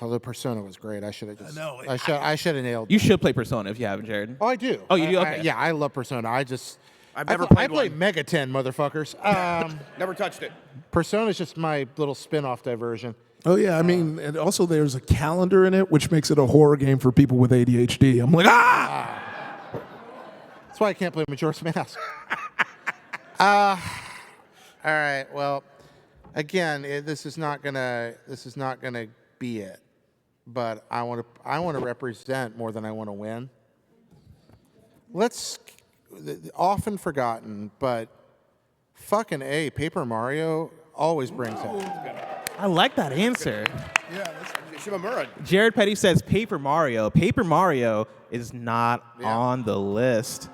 Although Persona was great. I should have just. I should have nailed. You should play Persona if you haven't, Jared. Oh, I do. Oh, you do? Okay. Yeah, I love Persona. I've never played I play one. Mega 10, motherfuckers. Never touched it. Persona's just my little spin-off diversion. Oh yeah, I mean, and also there's a calendar in it, which makes it a horror game for people with ADHD. I'm like, That's why I can't play Majora's Mask. All right. Well, again, this is not gonna be it. But I want to represent more than I want to win. Often forgotten, but fucking A, Paper Mario always brings it. I like that answer. Shimamura. Jared Petty says Paper Mario. Paper Mario is not on the list.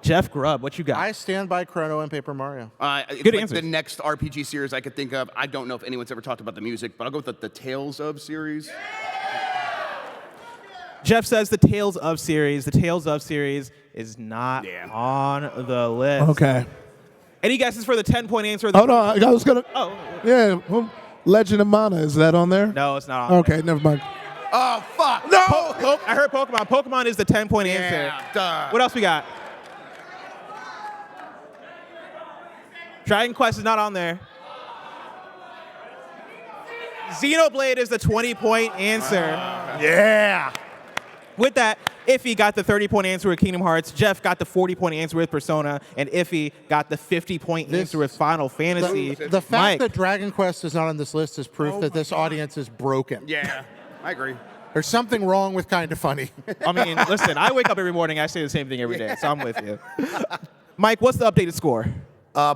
Jeff Grubb, what you got? I stand by Chrono and Paper Mario. It's Good like answers. the next RPG series I could think of. I don't know if anyone's ever talked about the music, but I'll go with the Tales of series. Jeff says the Tales of series. The Tales of series is not on the list. okay. Any guesses for the 10-point answer? Oh no, I was gonna. Oh, Yeah, well, Legend of Mana, is that on there? no, it's not on Okay, never mind. Oh, fuck! No. I heard Pokemon. Pokemon is the 10-point answer. Duh. What else we got? Dragon Quest is not on there. Xenoblade is the 20-point answer. Yeah. With that, Ify got the 30-point answer with Kingdom Hearts. Jeff got the 40-point answer with Persona, and Ify got the 50-point answer with Final Fantasy. The fact Mike, that Dragon Quest is not on this list is proof that this audience is broken. Yeah, I agree. There's something wrong with Kind of Funny. I mean, listen, I wake up every morning, I say the same thing every day, so I'm with you. Mike, what's the updated score?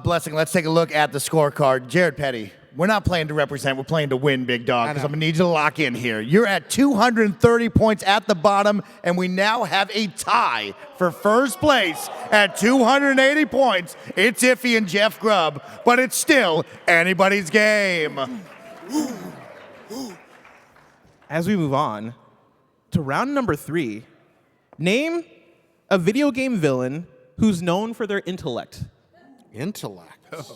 Blessing, let's take a look at the scorecard. Jared Petty, we're not playing to represent, we're playing to win, big dog, because I'm going to need you to lock in here. You're at 230 points at the bottom, and we now have a tie for first place at 280 points. It's Ify and Jeff Grubb, but it's still anybody's game. As we move on to round number 3, name a video game villain who's known for their intellect. Intellect.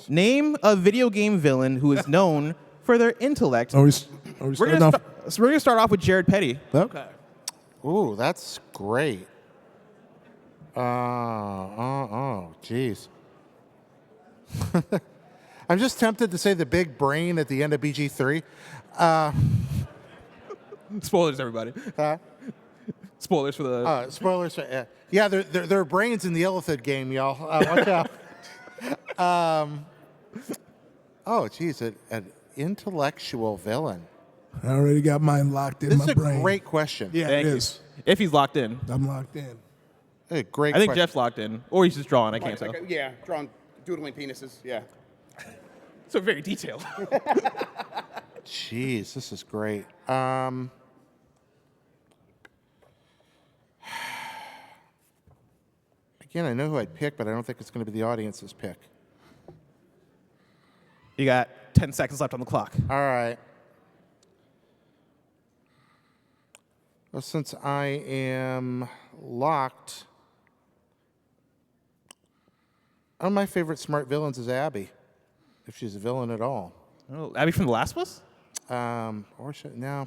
Name a video game villain who is known for their intellect. Are we We're starting off? gonna start off with Jared Petty. Okay. Ooh, that's great. Jeez. I'm just tempted to say the big brain at the end of BG3. Spoilers, everybody. Spoilers for the. Spoilers. Yeah, there are brains in the elephant game, y'all. Watch out. Geez, an intellectual villain. I already got mine locked in This my is a brain. great question. Yeah, Thank it you. is. If he's locked in, I'm locked in. A great I think question. Jeff's locked in, or he's just drawing. I can't tell. Yeah, drawing, doodling penises. Yeah. So very detailed. Jeez, this is great. Again, I know who I'd pick, but I don't think it's going to be the audience's pick. You got 10 seconds left on the clock. All right. Well, since I am locked, one of my favorite smart villains is Abby, if she's a villain at all. Oh, Abby from The Last of Us? No,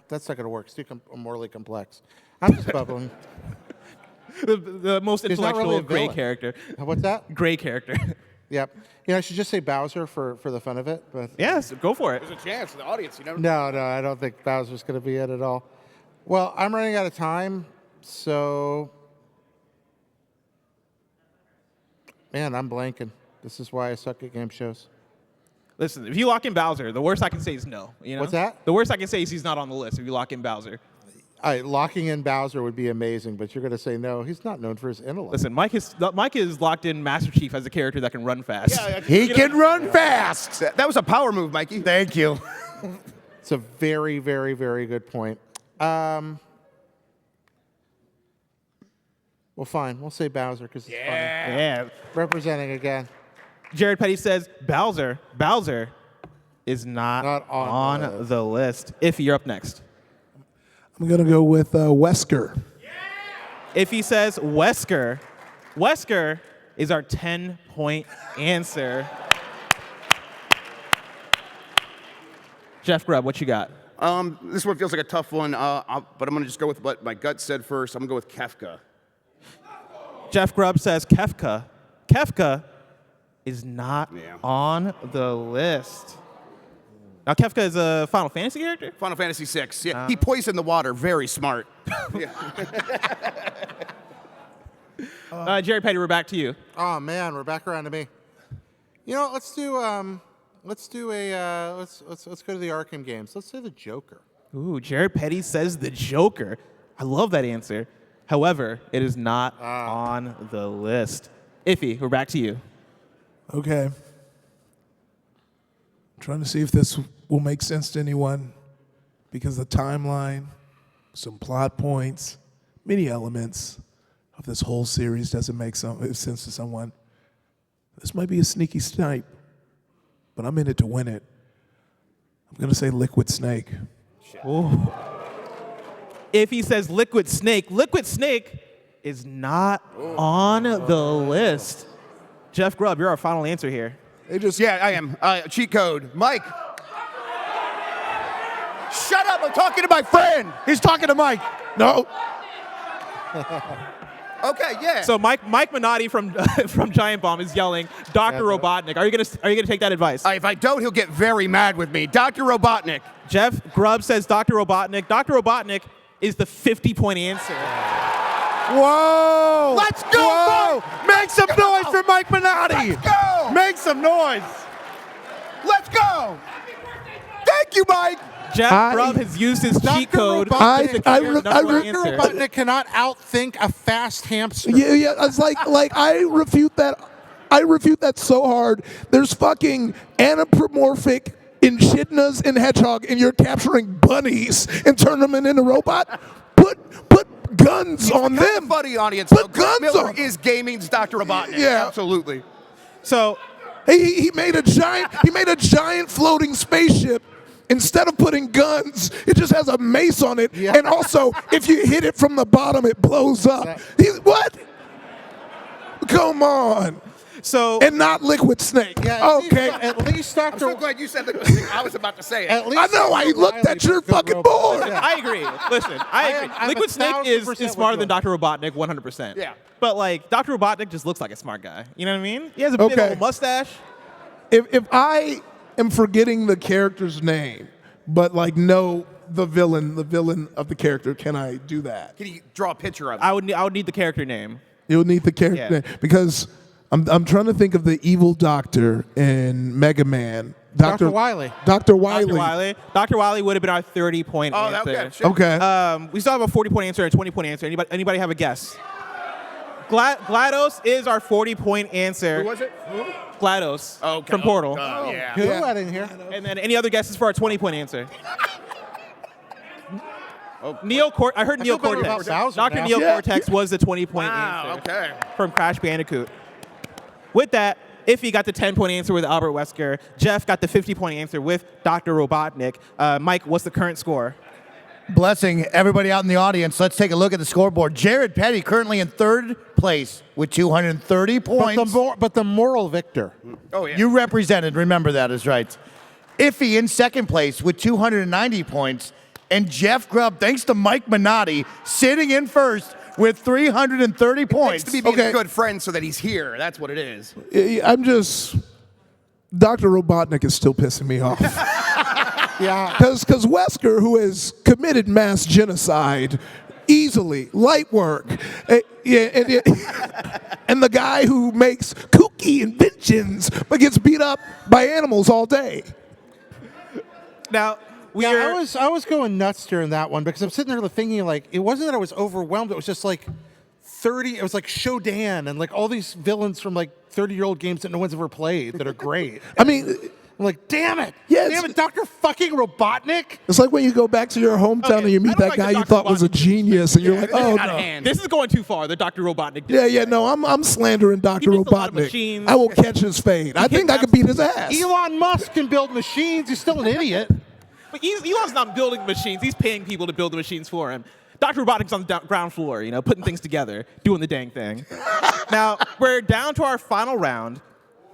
that's not going to work. It's too morally complex. I'm just bubbling. The most He's not intellectual really a gray villain. character. What's that? Gray character. Yep. I should just say Bowser for the fun of it, but Yes, go for it. There's a chance. The audience, you never. no, I don't think Bowser's going to be it at all. Well, I'm running out of time, so man, I'm blanking. This is why I suck at game shows. Listen, if you lock in Bowser, the worst I can say is no. You know? What's that? The worst I can say is he's not on the list if you lock in Bowser. All right, locking in Bowser would be amazing, but you're going to say no. He's not known for his intellect. Listen, Mike is locked in Master Chief as a character that can run fast. He can run fast. That was a power move, Mikey. Thank you. It's a very, very, very good point. Well, fine. We'll say Bowser because it's funny. Yeah. Representing again. Jared Petty says Bowser is not on the list. Ify, you're up next. I'm going to go with Wesker. Ify says Wesker. Wesker is our 10-point answer. Jeff Grubb, what you got? This one feels like a tough one, but I'm going to just go with what my gut said first. I'm going to go with Kefka. Jeff Grubb says Kefka. Kefka is not on the list. Now, Kefka is a Final Fantasy character? Final Fantasy VI. Yeah, he poisoned the water. Very smart. Jared Petty, we're back to you. Oh man, we're back around to me. You know, let's go to the Arkham games. Let's say the Joker. Ooh, Jared Petty says the Joker. I love that answer. However, it is not on the list. Ify, we're back to you. Okay. I'm trying to see if this will make sense to anyone because the timeline, some plot points, many elements of this whole series doesn't make sense to someone. This might be a sneaky snipe, but I'm in it to win it. I'm going to say Liquid Snake. If he says Liquid Snake is not on the list. Jeff Grubb, you're our final answer here. Yeah, I am. Cheat code. Mike. Shut up. I'm talking to my friend. He's talking to Mike. No. Okay, yeah. So Mike Minotti from from Giant Bomb is yelling, Dr. Robotnik. Are you gonna take that advice? If I don't, he'll get very mad with me. Dr. Robotnik. Jeff Grubb says Dr. Robotnik. Dr. Robotnik is the 50-point answer. Whoa! Let's go, Whoa! Mike! Make some noise for Mike Minotti! Let's go! Make some noise! Let's go! Thank you, Mike! Jeff Grubb has used his cheat code. Robotnik Answer. cannot outthink a fast hamster. Yeah, it's like I refute that. I refute that so hard. There's fucking anthropomorphic echidnas and hedgehog, and you're capturing bunnies and turn them into robot. Put guns on them. Funny audience. Put Greg guns Miller on. is gaming's Dr. Robotnik. Yeah. Absolutely. So He made a giant floating spaceship. Instead of putting guns, it just has a mace on it. Yeah. And also, if you hit it from the bottom, it blows up. What? Come on. So And not Liquid Snake. Yeah, Okay. At least I'm Dr. so glad you said that. I was about to say it. At least I know. I Dr. looked Riley at your was a good fucking robot. board. Yeah. I agree. Listen, I agree. I'm Liquid Snake 1000% is smarter with than Dr. Robotnik 100%. Yeah. But like Dr. Robotnik just looks like a smart guy. You know what I mean? He has a big Okay. old mustache. If I am forgetting the character's name, but like know the villain of the character, can I do that? Can you draw a picture of it? I would need the character name. You'll need the character Yeah. name because I'm trying to think of the evil doctor in Mega Man. Dr. Wily. Dr. Wily. Dr. Wily would have been our 30-point Oh, answer. okay. Shit. Okay. We still have a 40-point answer and a 20-point answer. Anybody have a guess? GLaDOS is our 40-point answer. Who was it? GLaDOS Okay. from Portal. Yeah. Who I didn't hear? And then any other guesses for our 20-point answer? I heard Neo feel better Cortex. about Bowser Dr. now. Neo Yeah. Cortex was the 20-point Wow, answer okay. from Crash Bandicoot. With that, Ify got the 10-point answer with Albert Wesker. Jeff got the 50-point answer with Dr. Robotnik. Mike, what's the current score? Blessing everybody out in the audience. Let's take a look at the scoreboard. Jared Petty currently in third place with 230 points. But the moral victor. Oh, yeah. You represented, remember that is right. Ify in second place with 290 points. And Jeff Grubb, thanks to Mike Minotti, sitting in first with 330 Thanks points. to me being Okay. a good friend so that he's here. That's what it is. I'm just. Dr. Robotnik is still pissing me off. Yeah. Because Wesker, who has committed mass genocide, Easily, light work. And the guy who makes kooky inventions but gets beat up by animals all day. Now, Yeah, I was going nuts during that one because I'm sitting there thinking like it wasn't that I was overwhelmed. It was just like 30. It was like Showdown and like all these villains from like 30-year-old games that no one's ever played that are great. I mean, I'm like, damn it, Yes. damn it, Dr. fucking Robotnik. it's like when you go back to your hometown and you I meet don't that like guy the you Dr. thought was a Robotnik. genius, and you're like, oh Out of no. hand. this is going too far. The Dr. Robotnik. Yeah, no, I'm slandering Dr. makes a lot of Robotnik. machines. I will catch his fade. I think I could beat his ass. Elon Musk can build machines. He's still an idiot. But Elon's not building machines. He's paying people to build the machines for him. Dr. Robotnik's on the ground floor, putting things together, doing the dang thing. Now, we're down to our final round.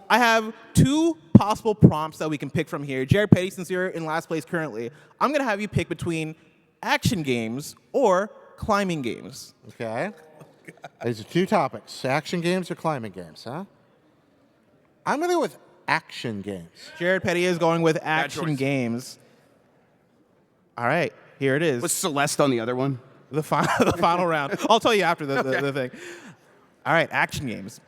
I have 2 possible prompts that we can pick from here. Jared Petty, since you're in last place currently, I'm going to have you pick between action games or climbing games. Okay. These are 2 topics: action games or climbing games, huh? I'm gonna go with action games. Jared Petty is going with action choice. games. All right, here it is. Was Celeste on the other one? The final round. I'll tell you after the thing. All right, action games.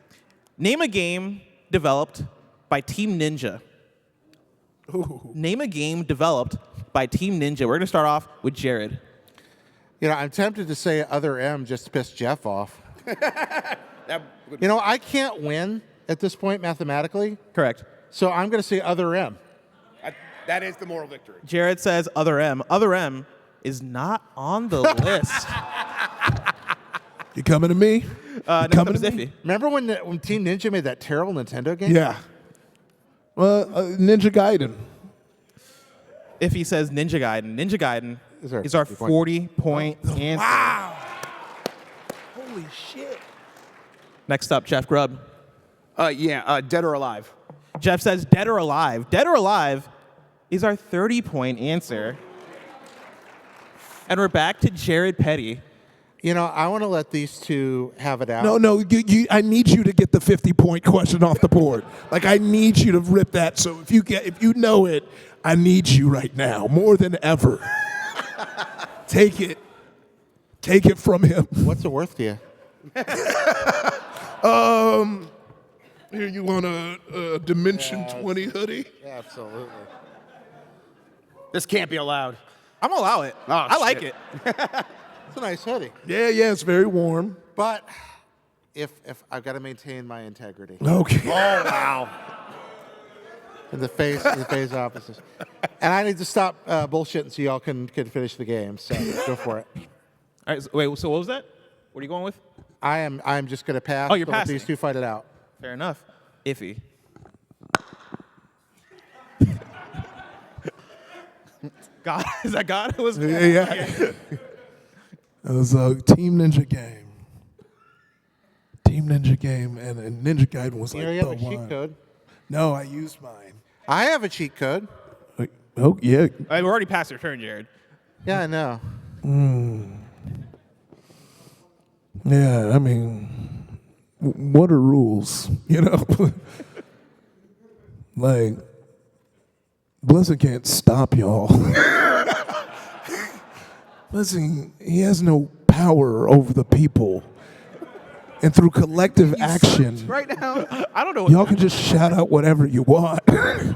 Name a game developed by Team Ninja. Name a game developed by Team Ninja. We're going to start off with Jared. I'm tempted to say Other M just to piss Jeff off. That would I can't win at this point mathematically, Correct. so I'm gonna say Other M. that is the moral victory. Jared says Other M. Other M is not on the list. You coming to me? Next up coming is to me? Ify. Remember when Team Ninja made that terrible Nintendo game? Yeah. Well, Ninja Gaiden. Ify says Ninja Gaiden. Ninja Gaiden Is is our our 40-point answer. Wow. Holy shit. Next up, Jeff Grubb. Dead or Alive. Jeff says Dead or Alive. Dead or Alive is our 30-point answer. And we're back to Jared Petty. I want to let these 2 have it out. No, I need you to get the 50-point question off the board. Like, I need you to rip that. So if you know it, I need you right now more than ever. Take it from him. What's it worth to you? Here, you want a Dimension 20 hoodie? Absolutely. This can't be allowed. I'm going to allow it. Oh, I like shit. it. It's a nice hoodie. Yeah, it's very warm. But if I've got to maintain my integrity Okay. Oh, wow. in the face offices, and I need to stop bullshitting so y'all can finish the game. So go for it. All right, so what was that? What are you going with? I'm just gonna pass. Oh, you're Let passing. these 2 fight it out. Fair enough. Ify. God, is that God? It was Yeah. It was a Team Ninja game. And Ninja Gaiden was like You have the a cheat one. code. No, I used mine. I have a cheat code. Like, oh, yeah. All right, we're already past your turn, Jared. Yeah, I know. Yeah, I mean, what are rules? Like, Blizzard can't stop y'all. Blizzard, he has no power over the people. And through collective action, Right now. I don't know. y'all can just shout out whatever you want. And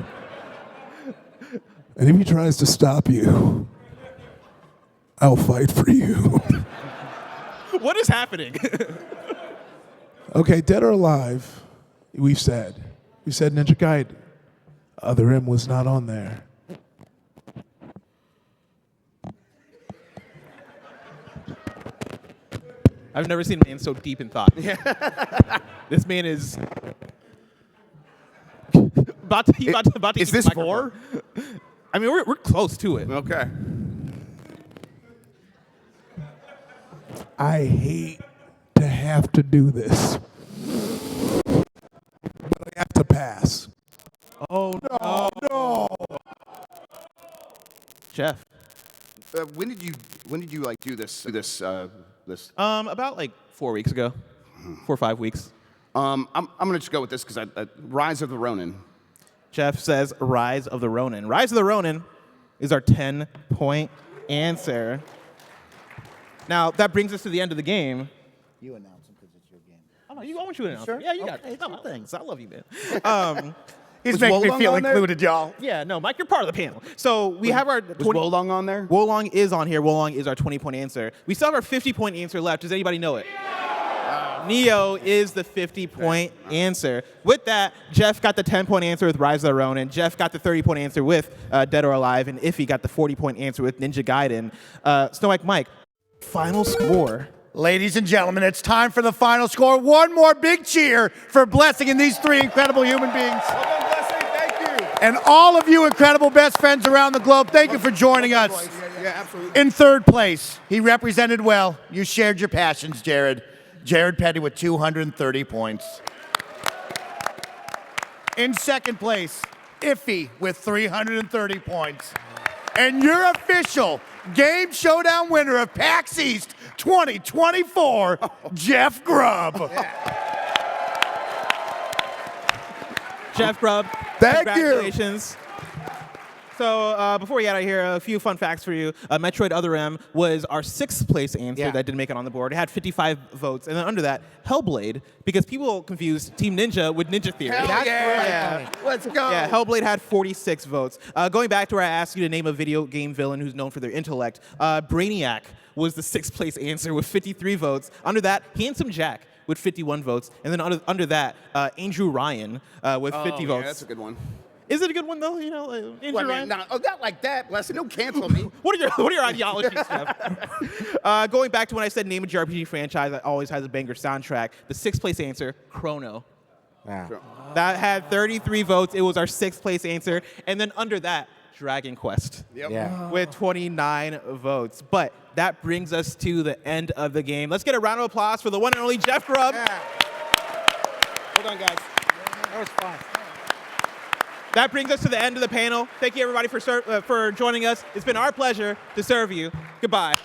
if he tries to stop you, I'll fight for you. What is happening? Okay, Dead or Alive, we said Ninja Gaiden. Other M was not on there. I've never seen a man so deep in thought. This man is about to Is eat this the microphone. 4? I mean, we're close to it. Okay. I hate to have to do this, but I have to pass. Oh No. Jeff. When did you like do this? About like 4 weeks ago, 4 or 5 weeks. I'm gonna just go with this because Rise of the Ronin. Jeff says Rise of the Ronin. Rise of the Ronin is our 10-point answer. Now, that brings us to the end of the game. You announce them because it's your game. Oh, no, I want you to announce it. Yeah, you got it. No, thanks. I love you, man. He's Was making me Wolong feel on there? included, y'all. Yeah, no, Mike, you're part of the panel. So we have our Was Wolong on there? Wolong is on here. Wolong is our 20-point answer. We still have our 50-point answer left. Does anybody know it? Neo is the 50-point answer. With that, Jeff got the 10-point answer with Rise of Their Own, and Jeff got the 30-point answer with Dead or Alive, and Ify got the 40-point answer with Ninja Gaiden. Snow White Mike, final score. Ladies and gentlemen, it's time for the final score. One more big cheer for Blessing and these three incredible human beings. Well done, Blessing. Thank you. And all of you incredible best friends around the globe, thank you for joining us. Yeah, absolutely. In third place, he represented well. You shared your passions, Jared. Jared Petty with 230 points. In second place, Ify with 330 points. And your official Game Showdown winner of PAX East 2024, Jeff Grubb. Jeff Grubb, Thank you. congratulations. So before we get out of here, a few fun facts for you. Metroid Other M was our 6th place answer that didn't make it on the board. It had 55 votes. And then under that, Hellblade, because people confused Team Ninja with Ninja Theory. Hell yeah. Let's go. Yeah, Hellblade had 46 votes. Going back to where I asked you to name a video game villain who's known for their intellect, Brainiac was the 6th place answer with 53 votes. Under that, Handsome Jack with 51 votes. And then under that, Andrew Ryan with 50 votes. Yeah, that's a good one. Is it a good one, though? You know, Andrew Well, I Ryan? mean, not like that, Blessing. Don't cancel me. What are your ideologies, Jeff? Going back to when I said name a JRPG franchise that always has a banger soundtrack, the 6th place answer, Chrono. Yeah. That had 33 votes. It was our 6th place answer. And then under that, Dragon Quest. Yep. Yeah. With 29 votes. But that brings us to the end of the game. Let's get a round of applause for the one and only Jeff Grubb. Hold on, guys. That was fun. That brings us to the end of the panel. Thank you, everybody, for joining us. It's been our pleasure to serve you. Goodbye.